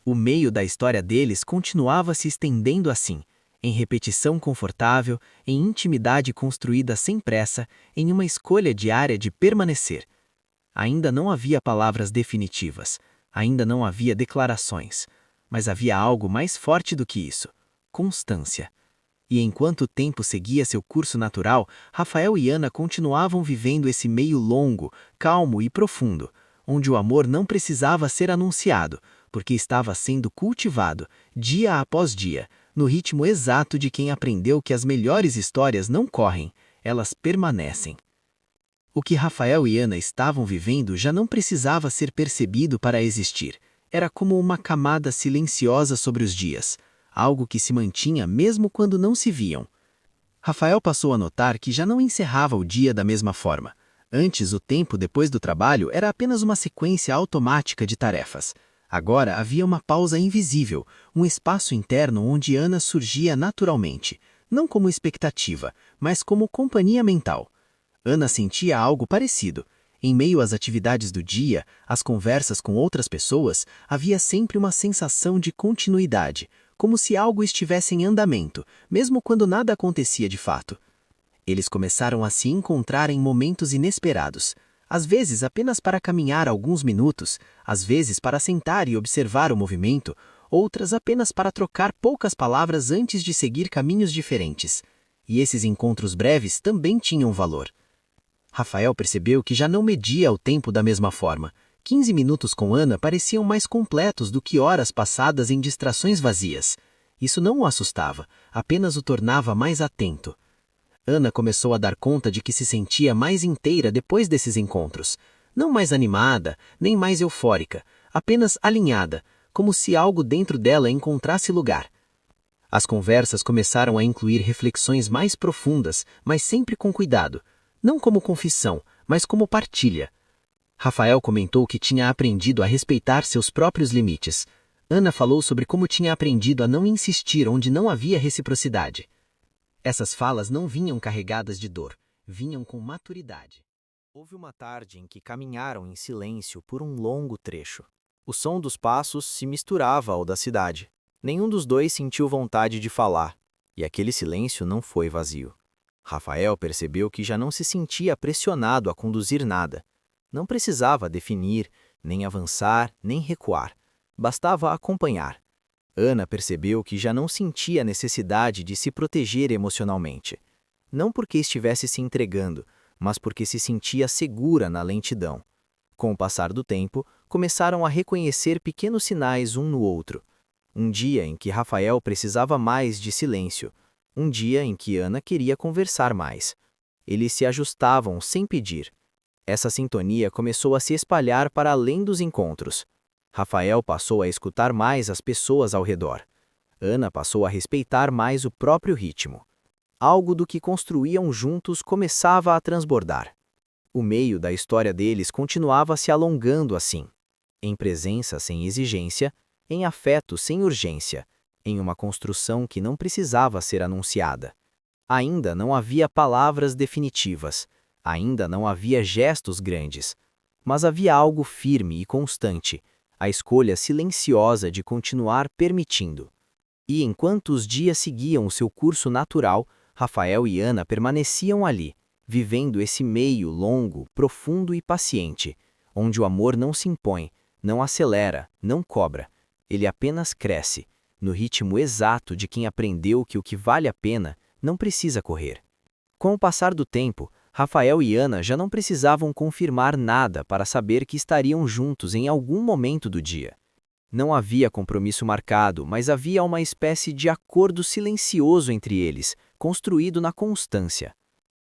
O meio da história deles continuava se estendendo assim, em repetição confortável, em intimidade construída sem pressa, em uma escolha diária de permanecer. Ainda não havia palavras definitivas, ainda não havia declarações, mas havia algo mais forte do que isso: constância. E enquanto o tempo seguia seu curso natural, Rafael e Ana continuavam vivendo esse meio longo, calmo e profundo, onde o amor não precisava ser anunciado, porque estava sendo cultivado, dia após dia, no ritmo exato de quem aprendeu que as melhores histórias não correm, elas permanecem. O que Rafael e Ana estavam vivendo já não precisava ser percebido para existir. Era como uma camada silenciosa sobre os dias, algo que se mantinha mesmo quando não se viam. Rafael passou a notar que já não encerrava o dia da mesma forma. Antes, o tempo depois do trabalho era apenas uma sequência automática de tarefas. Agora havia uma pausa invisível, um espaço interno onde Ana surgia naturalmente, não como expectativa, mas como companhia mental. Ana sentia algo parecido. Em meio às atividades do dia, às conversas com outras pessoas, havia sempre uma sensação de continuidade, como se algo estivesse em andamento, mesmo quando nada acontecia de fato. Eles começaram a se encontrar em momentos inesperados, às vezes apenas para caminhar alguns minutos, às vezes para sentar e observar o movimento, outras apenas para trocar poucas palavras antes de seguir caminhos diferentes. E esses encontros breves também tinham valor. Rafael percebeu que já não media o tempo da mesma forma. 15 minutos com Ana pareciam mais completos do que horas passadas em distrações vazias. Isso não o assustava, apenas o tornava mais atento. Ana começou a dar conta de que se sentia mais inteira depois desses encontros. Não mais animada, nem mais eufórica, apenas alinhada, como se algo dentro dela encontrasse lugar. As conversas começaram a incluir reflexões mais profundas, mas sempre com cuidado. Não como confissão, mas como partilha. Rafael comentou que tinha aprendido a respeitar seus próprios limites. Ana falou sobre como tinha aprendido a não insistir onde não havia reciprocidade. Essas falas não vinham carregadas de dor, vinham com maturidade. Houve uma tarde em que caminharam em silêncio por um longo trecho. O som dos passos se misturava ao da cidade. Nenhum dos dois sentiu vontade de falar, e aquele silêncio não foi vazio. Rafael percebeu que já não se sentia pressionado a conduzir nada. Não precisava definir, nem avançar, nem recuar. Bastava acompanhar. Ana percebeu que já não sentia necessidade de se proteger emocionalmente. Não porque estivesse se entregando, mas porque se sentia segura na lentidão. Com o passar do tempo, começaram a reconhecer pequenos sinais um no outro. Um dia em que Rafael precisava mais de silêncio. Um dia em que Ana queria conversar mais. Eles se ajustavam sem pedir. Essa sintonia começou a se espalhar para além dos encontros. Rafael passou a escutar mais as pessoas ao redor. Ana passou a respeitar mais o próprio ritmo. Algo do que construíam juntos começava a transbordar. O meio da história deles continuava se alongando assim, em presença sem exigência, em afeto sem urgência, em uma construção que não precisava ser anunciada. Ainda não havia palavras definitivas, ainda não havia gestos grandes, mas havia algo firme e constante, a escolha silenciosa de continuar permitindo. E enquanto os dias seguiam o seu curso natural, Rafael e Ana permaneciam ali, vivendo esse meio longo, profundo e paciente, onde o amor não se impõe, não acelera, não cobra. Ele apenas cresce, no ritmo exato de quem aprendeu que o que vale a pena não precisa correr. Com o passar do tempo, Rafael e Ana já não precisavam confirmar nada para saber que estariam juntos em algum momento do dia. Não havia compromisso marcado, mas havia uma espécie de acordo silencioso entre eles, construído na constância.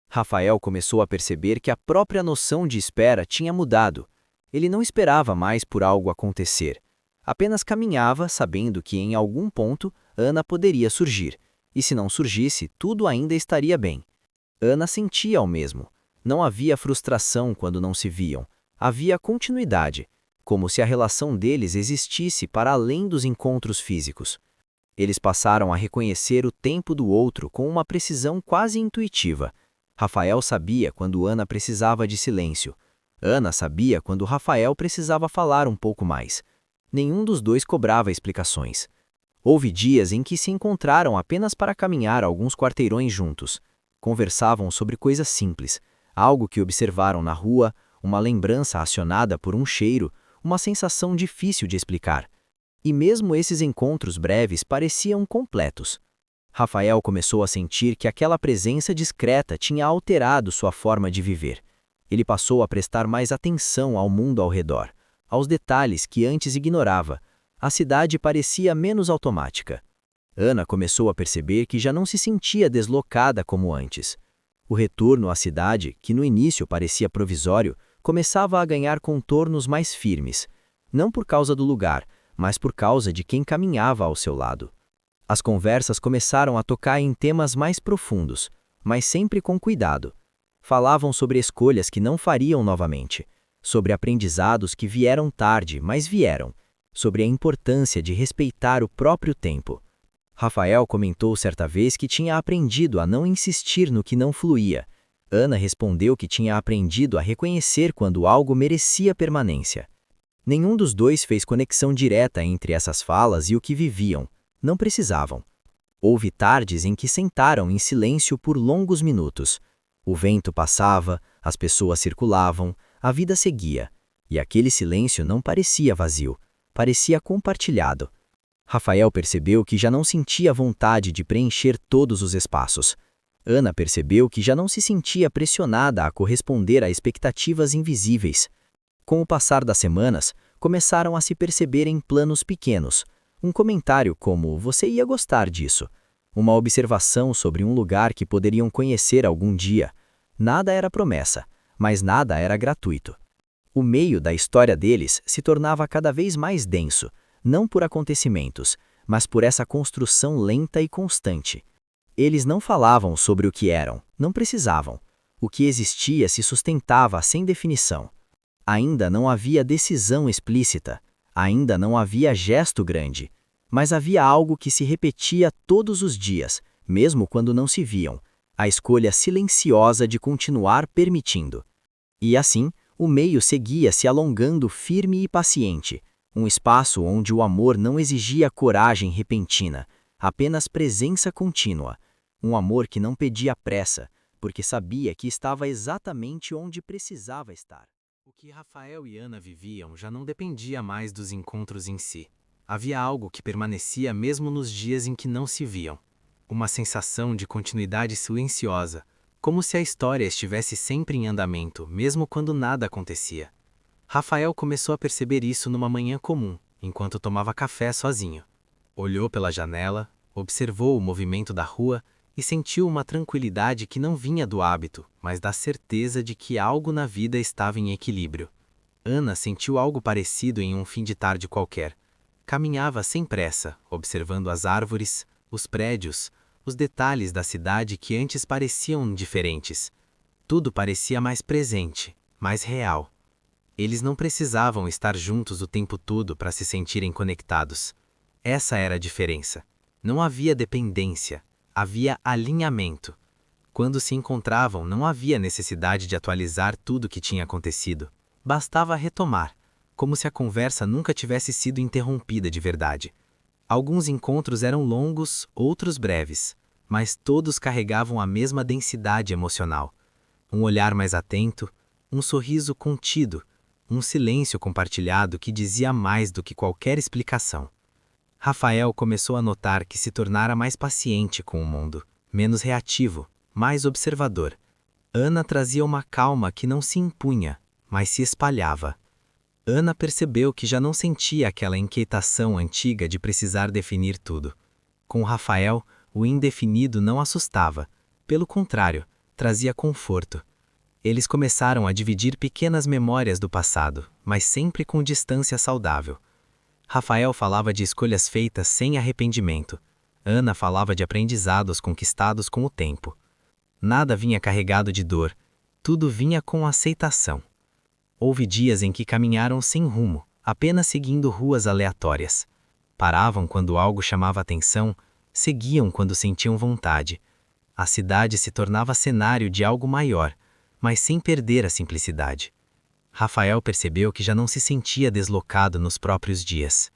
Rafael começou a perceber que a própria noção de espera tinha mudado. Ele não esperava mais por algo acontecer. Apenas caminhava, sabendo que em algum ponto Ana poderia surgir, e se não surgisse, tudo ainda estaria bem. Ana sentia o mesmo. Não havia frustração quando não se viam. Havia continuidade, como se a relação deles existisse para além dos encontros físicos. Eles passaram a reconhecer o tempo do outro com uma precisão quase intuitiva. Rafael sabia quando Ana precisava de silêncio. Ana sabia quando Rafael precisava falar um pouco mais. Nenhum dos dois cobrava explicações. Houve dias em que se encontraram apenas para caminhar alguns quarteirões juntos. Conversavam sobre coisas simples, algo que observaram na rua, uma lembrança acionada por um cheiro, uma sensação difícil de explicar. E mesmo esses encontros breves pareciam completos. Rafael começou a sentir que aquela presença discreta tinha alterado sua forma de viver. Ele passou a prestar mais atenção ao mundo ao redor, aos detalhes que antes ignorava. A cidade parecia menos automática. Ana começou a perceber que já não se sentia deslocada como antes. O retorno à cidade, que no início parecia provisório, começava a ganhar contornos mais firmes, não por causa do lugar, mas por causa de quem caminhava ao seu lado. As conversas começaram a tocar em temas mais profundos, mas sempre com cuidado. Falavam sobre escolhas que não fariam novamente, sobre aprendizados que vieram tarde, mas vieram, sobre a importância de respeitar o próprio tempo. Rafael comentou certa vez que tinha aprendido a não insistir no que não fluía. Ana respondeu que tinha aprendido a reconhecer quando algo merecia permanência. Nenhum dos dois fez conexão direta entre essas falas e o que viviam. Não precisavam. Houve tardes em que sentaram em silêncio por longos minutos. O vento passava, as pessoas circulavam, a vida seguia. E aquele silêncio não parecia vazio, parecia compartilhado. Rafael percebeu que já não sentia vontade de preencher todos os espaços. Ana percebeu que já não se sentia pressionada a corresponder a expectativas invisíveis. Com o passar das semanas, começaram a se perceber em planos pequenos. Um comentário como "você ia gostar disso", uma observação sobre um lugar que poderiam conhecer algum dia. Nada era promessa, mas nada era gratuito. O meio da história deles se tornava cada vez mais denso, não por acontecimentos, mas por essa construção lenta e constante. Eles não falavam sobre o que eram, não precisavam. O que existia se sustentava sem definição. Ainda não havia decisão explícita, ainda não havia gesto grande, mas havia algo que se repetia todos os dias, mesmo quando não se viam, a escolha silenciosa de continuar permitindo. E assim, o meio seguia se alongando firme e paciente, um espaço onde o amor não exigia coragem repentina, apenas presença contínua, um amor que não pedia pressa, porque sabia que estava exatamente onde precisava estar. O que Rafael e Ana viviam já não dependia mais dos encontros em si. Havia algo que permanecia mesmo nos dias em que não se viam. Uma sensação de continuidade silenciosa, como se a história estivesse sempre em andamento, mesmo quando nada acontecia. Rafael começou a perceber isso numa manhã comum, enquanto tomava café sozinho. Olhou pela janela, observou o movimento da rua e sentiu uma tranquilidade que não vinha do hábito, mas da certeza de que algo na vida estava em equilíbrio. Ana sentiu algo parecido em um fim de tarde qualquer. Caminhava sem pressa, observando as árvores, os prédios, os detalhes da cidade que antes pareciam diferentes. Tudo parecia mais presente, mais real. Eles não precisavam estar juntos o tempo todo para se sentirem conectados. Essa era a diferença. Não havia dependência, havia alinhamento. Quando se encontravam, não havia necessidade de atualizar tudo o que tinha acontecido. Bastava retomar, como se a conversa nunca tivesse sido interrompida de verdade. Alguns encontros eram longos, outros breves, mas todos carregavam a mesma densidade emocional. Um olhar mais atento, um sorriso contido, um silêncio compartilhado que dizia mais do que qualquer explicação. Rafael começou a notar que se tornara mais paciente com o mundo, menos reativo, mais observador. Ana trazia uma calma que não se impunha, mas se espalhava. Ana percebeu que já não sentia aquela inquietação antiga de precisar definir tudo. Com Rafael, o indefinido não assustava. Pelo contrário, trazia conforto. Eles começaram a dividir pequenas memórias do passado, mas sempre com distância saudável. Rafael falava de escolhas feitas sem arrependimento. Ana falava de aprendizados conquistados com o tempo. Nada vinha carregado de dor, tudo vinha com aceitação. Houve dias em que caminharam sem rumo, apenas seguindo ruas aleatórias. Paravam quando algo chamava atenção, seguiam quando sentiam vontade. A cidade se tornava cenário de algo maior, mas sem perder a simplicidade. Rafael percebeu que já não se sentia deslocado nos próprios dias.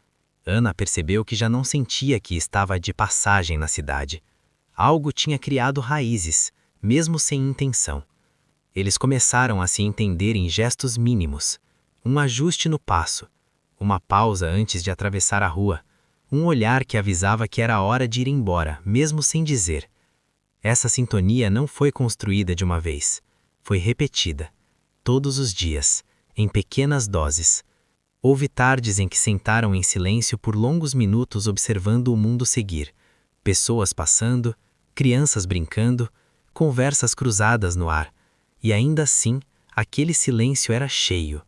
Ana percebeu que já não sentia que estava de passagem na cidade. Algo tinha criado raízes, mesmo sem intenção. Eles começaram a se entender em gestos mínimos. Um ajuste no passo, uma pausa antes de atravessar a rua, um olhar que avisava que era hora de ir embora, mesmo sem dizer. Essa sintonia não foi construída de uma vez. Foi repetida, todos os dias, em pequenas doses. Houve tardes em que sentaram em silêncio por longos minutos observando o mundo seguir. Pessoas passando, crianças brincando, conversas cruzadas no ar. E ainda assim, aquele silêncio era cheio.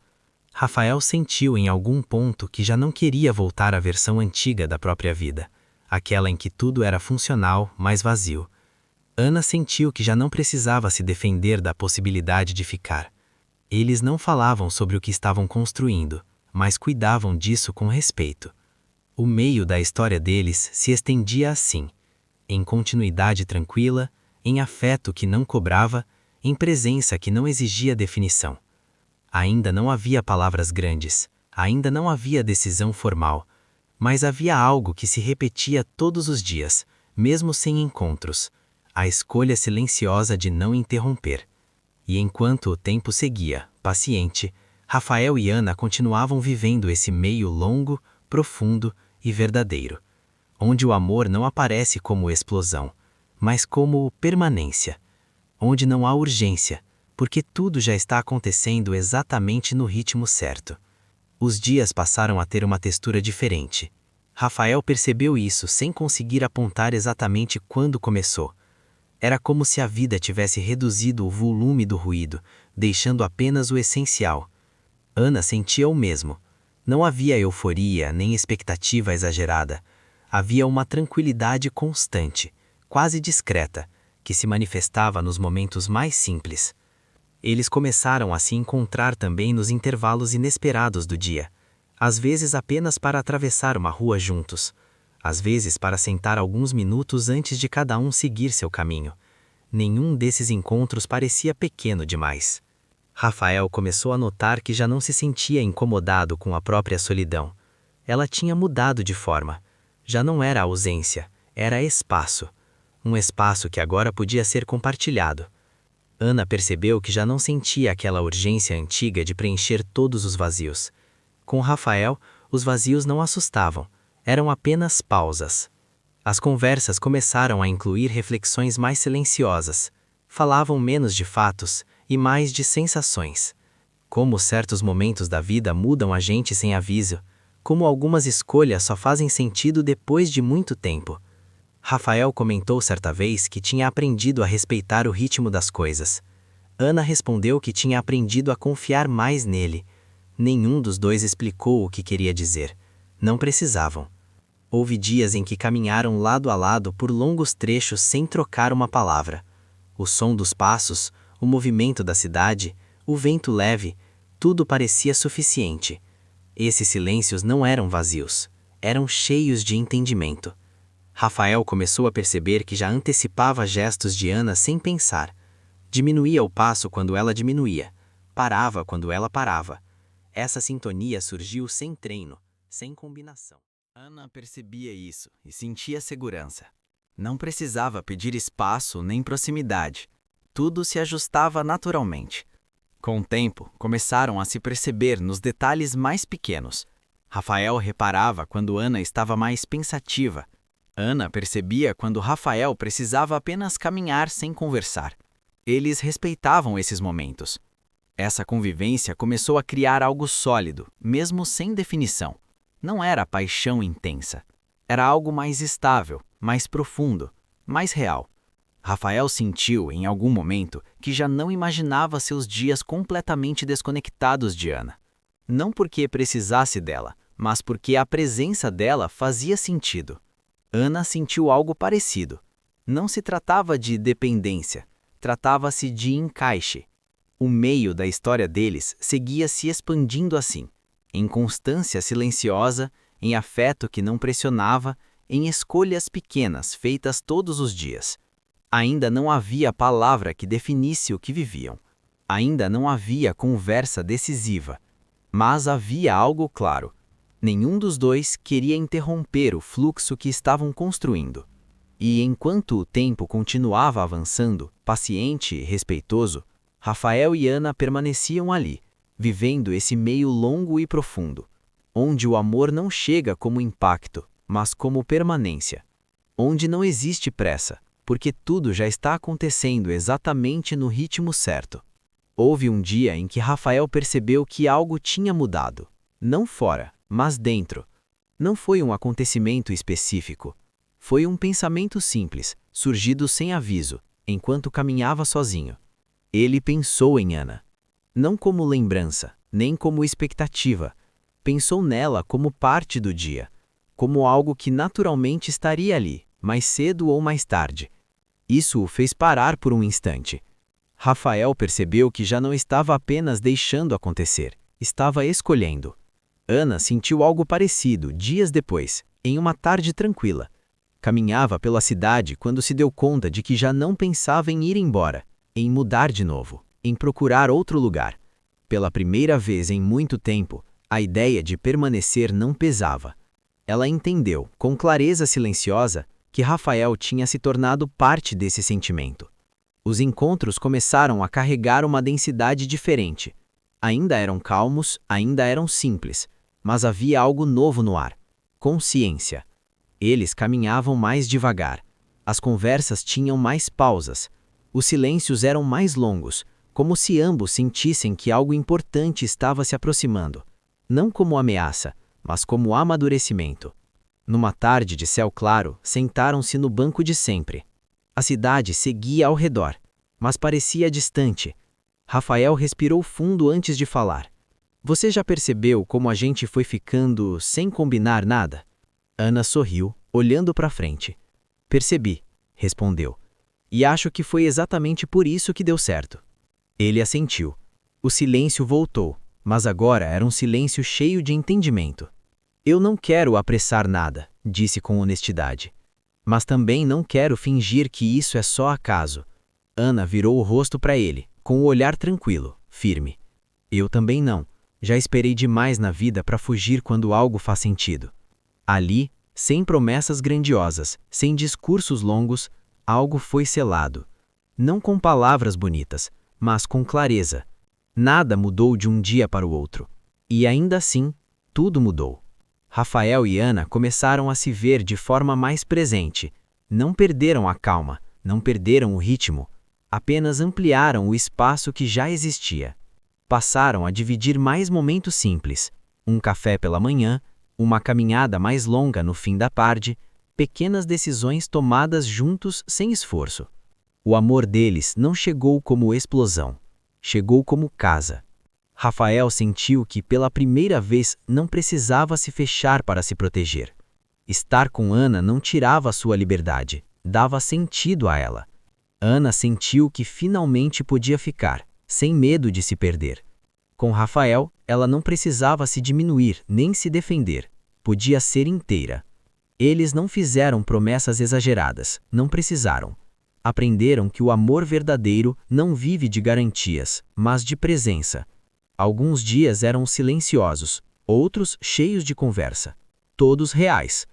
Rafael sentiu em algum ponto que já não queria voltar à versão antiga da própria vida, aquela em que tudo era funcional, mas vazio. Ana sentiu que já não precisava se defender da possibilidade de ficar. Eles não falavam sobre o que estavam construindo, mas cuidavam disso com respeito. O meio da história deles se estendia assim, em continuidade tranquila, em afeto que não cobrava, em presença que não exigia definição. Ainda não havia palavras grandes, ainda não havia decisão formal, mas havia algo que se repetia todos os dias, mesmo sem encontros, a escolha silenciosa de não interromper. E enquanto o tempo seguia, paciente, Rafael e Ana continuavam vivendo esse meio longo, profundo e verdadeiro, onde o amor não aparece como explosão, mas como permanência, onde não há urgência, porque tudo já está acontecendo exatamente no ritmo certo. Os dias passaram a ter uma textura diferente. Rafael percebeu isso sem conseguir apontar exatamente quando começou. Era como se a vida tivesse reduzido o volume do ruído, deixando apenas o essencial. Ana sentia o mesmo. Não havia euforia nem expectativa exagerada. Havia uma tranquilidade constante, quase discreta, que se manifestava nos momentos mais simples. Eles começaram a se encontrar também nos intervalos inesperados do dia, às vezes apenas para atravessar uma rua juntos, às vezes para sentar alguns minutos antes de cada um seguir seu caminho. Nenhum desses encontros parecia pequeno demais. Rafael começou a notar que já não se sentia incomodado com a própria solidão. Ela tinha mudado de forma. Já não era ausência, era espaço. Um espaço que agora podia ser compartilhado. Ana percebeu que já não sentia aquela urgência antiga de preencher todos os vazios. Com Rafael, os vazios não assustavam, eram apenas pausas. As conversas começaram a incluir reflexões mais silenciosas. Falavam menos de fatos e mais de sensações. Como certos momentos da vida mudam a gente sem aviso, como algumas escolhas só fazem sentido depois de muito tempo. Rafael comentou certa vez que tinha aprendido a respeitar o ritmo das coisas. Ana respondeu que tinha aprendido a confiar mais nele. Nenhum dos dois explicou o que queria dizer. Não precisavam. Houve dias em que caminharam lado a lado por longos trechos sem trocar uma palavra. O som dos passos, o movimento da cidade, o vento leve, tudo parecia suficiente. Esses silêncios não eram vazios, eram cheios de entendimento. Rafael começou a perceber que já antecipava gestos de Ana sem pensar. Diminuía o passo quando ela diminuía, parava quando ela parava. Essa sintonia surgiu sem treino, sem combinação. Ana percebia isso e sentia segurança. Não precisava pedir espaço nem proximidade. Tudo se ajustava naturalmente. Com o tempo, começaram a se perceber nos detalhes mais pequenos. Rafael reparava quando Ana estava mais pensativa. Ana percebia quando Rafael precisava apenas caminhar sem conversar. Eles respeitavam esses momentos. Essa convivência começou a criar algo sólido, mesmo sem definição. Não era paixão intensa. Era algo mais estável, mais profundo, mais real. Rafael sentiu, em algum momento, que já não imaginava seus dias completamente desconectados de Ana. Não porque precisasse dela, mas porque a presença dela fazia sentido. Ana sentiu algo parecido. Não se tratava de dependência, tratava-se de encaixe. O meio da história deles seguia se expandindo assim, em constância silenciosa, em afeto que não pressionava, em escolhas pequenas feitas todos os dias. Ainda não havia palavra que definisse o que viviam. Ainda não havia conversa decisiva. Mas havia algo claro. Nenhum dos dois queria interromper o fluxo que estavam construindo. E enquanto o tempo continuava avançando, paciente e respeitoso, Rafael e Ana permaneciam ali, vivendo esse meio longo e profundo, onde o amor não chega como impacto, mas como permanência, onde não existe pressa, porque tudo já está acontecendo exatamente no ritmo certo. Houve um dia em que Rafael percebeu que algo tinha mudado, não fora, mas dentro. Não foi um acontecimento específico. Foi um pensamento simples, surgido sem aviso, enquanto caminhava sozinho. Ele pensou em Ana. Não como lembrança, nem como expectativa. Pensou nela como parte do dia, como algo que naturalmente estaria ali, mais cedo ou mais tarde. Isso o fez parar por um instante. Rafael percebeu que já não estava apenas deixando acontecer, estava escolhendo. Ana sentiu algo parecido dias depois, em uma tarde tranquila. Caminhava pela cidade quando se deu conta de que já não pensava em ir embora, em mudar de novo, em procurar outro lugar. Pela primeira vez em muito tempo, a ideia de permanecer não pesava. Ela entendeu, com clareza silenciosa, que Rafael tinha se tornado parte desse sentimento. Os encontros começaram a carregar uma densidade diferente. Ainda eram calmos, ainda eram simples, mas havia algo novo no ar: consciência. Eles caminhavam mais devagar. As conversas tinham mais pausas. Os silêncios eram mais longos, como se ambos sentissem que algo importante estava se aproximando. Não como ameaça, mas como amadurecimento. Numa tarde de céu claro, sentaram-se no banco de sempre. A cidade seguia ao redor, mas parecia distante. Rafael respirou fundo antes de falar. Você já percebeu como a gente foi ficando sem combinar nada? Ana sorriu, olhando para frente. Percebi, respondeu. E acho que foi exatamente por isso que deu certo. Ele assentiu. O silêncio voltou, mas agora era um silêncio cheio de entendimento. Eu não quero apressar nada, disse com honestidade. Mas também não quero fingir que isso é só acaso. Ana virou o rosto para ele, com o olhar tranquilo, firme. Eu também não. Já esperei demais na vida para fugir quando algo faz sentido. Ali, sem promessas grandiosas, sem discursos longos, algo foi selado. Não com palavras bonitas, mas com clareza. Nada mudou de um dia para o outro. E ainda assim, tudo mudou. Rafael e Ana começaram a se ver de forma mais presente. Não perderam a calma, não perderam o ritmo. Apenas ampliaram o espaço que já existia. Passaram a dividir mais momentos simples. Um café pela manhã, uma caminhada mais longa no fim da tarde. pequenas decisões tomadas juntos sem esforço. O amor deles não chegou como explosão, chegou como casa. Rafael sentiu que pela primeira vez não precisava se fechar para se proteger. Estar com Ana não tirava sua liberdade, dava sentido a ela. Ana sentiu que finalmente podia ficar, sem medo de se perder. Com Rafael, ela não precisava se diminuir nem se defender, podia ser inteira. Eles não fizeram promessas exageradas, não precisaram. Aprenderam que o amor verdadeiro não vive de garantias, mas de presença. Alguns dias eram silenciosos, outros cheios de conversa. Todos reais.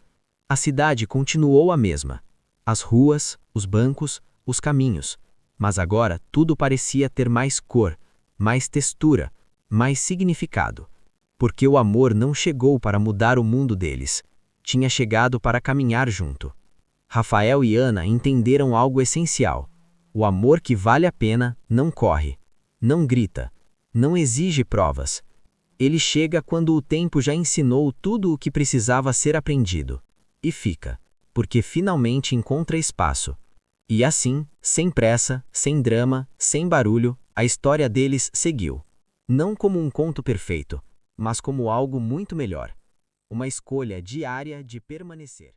A cidade continuou a mesma. As ruas, os bancos, os caminhos. Mas agora tudo parecia ter mais cor, mais textura, mais significado. Porque o amor não chegou para mudar o mundo deles. Tinha chegado para caminhar junto. Rafael e Ana entenderam algo essencial. O amor que vale a pena não corre, não grita, não exige provas. Ele chega quando o tempo já ensinou tudo o que precisava ser aprendido. E fica, porque finalmente encontra espaço. E assim, sem pressa, sem drama, sem barulho, a história deles seguiu. Não como um conto perfeito, mas como algo muito melhor. Uma escolha diária de permanecer.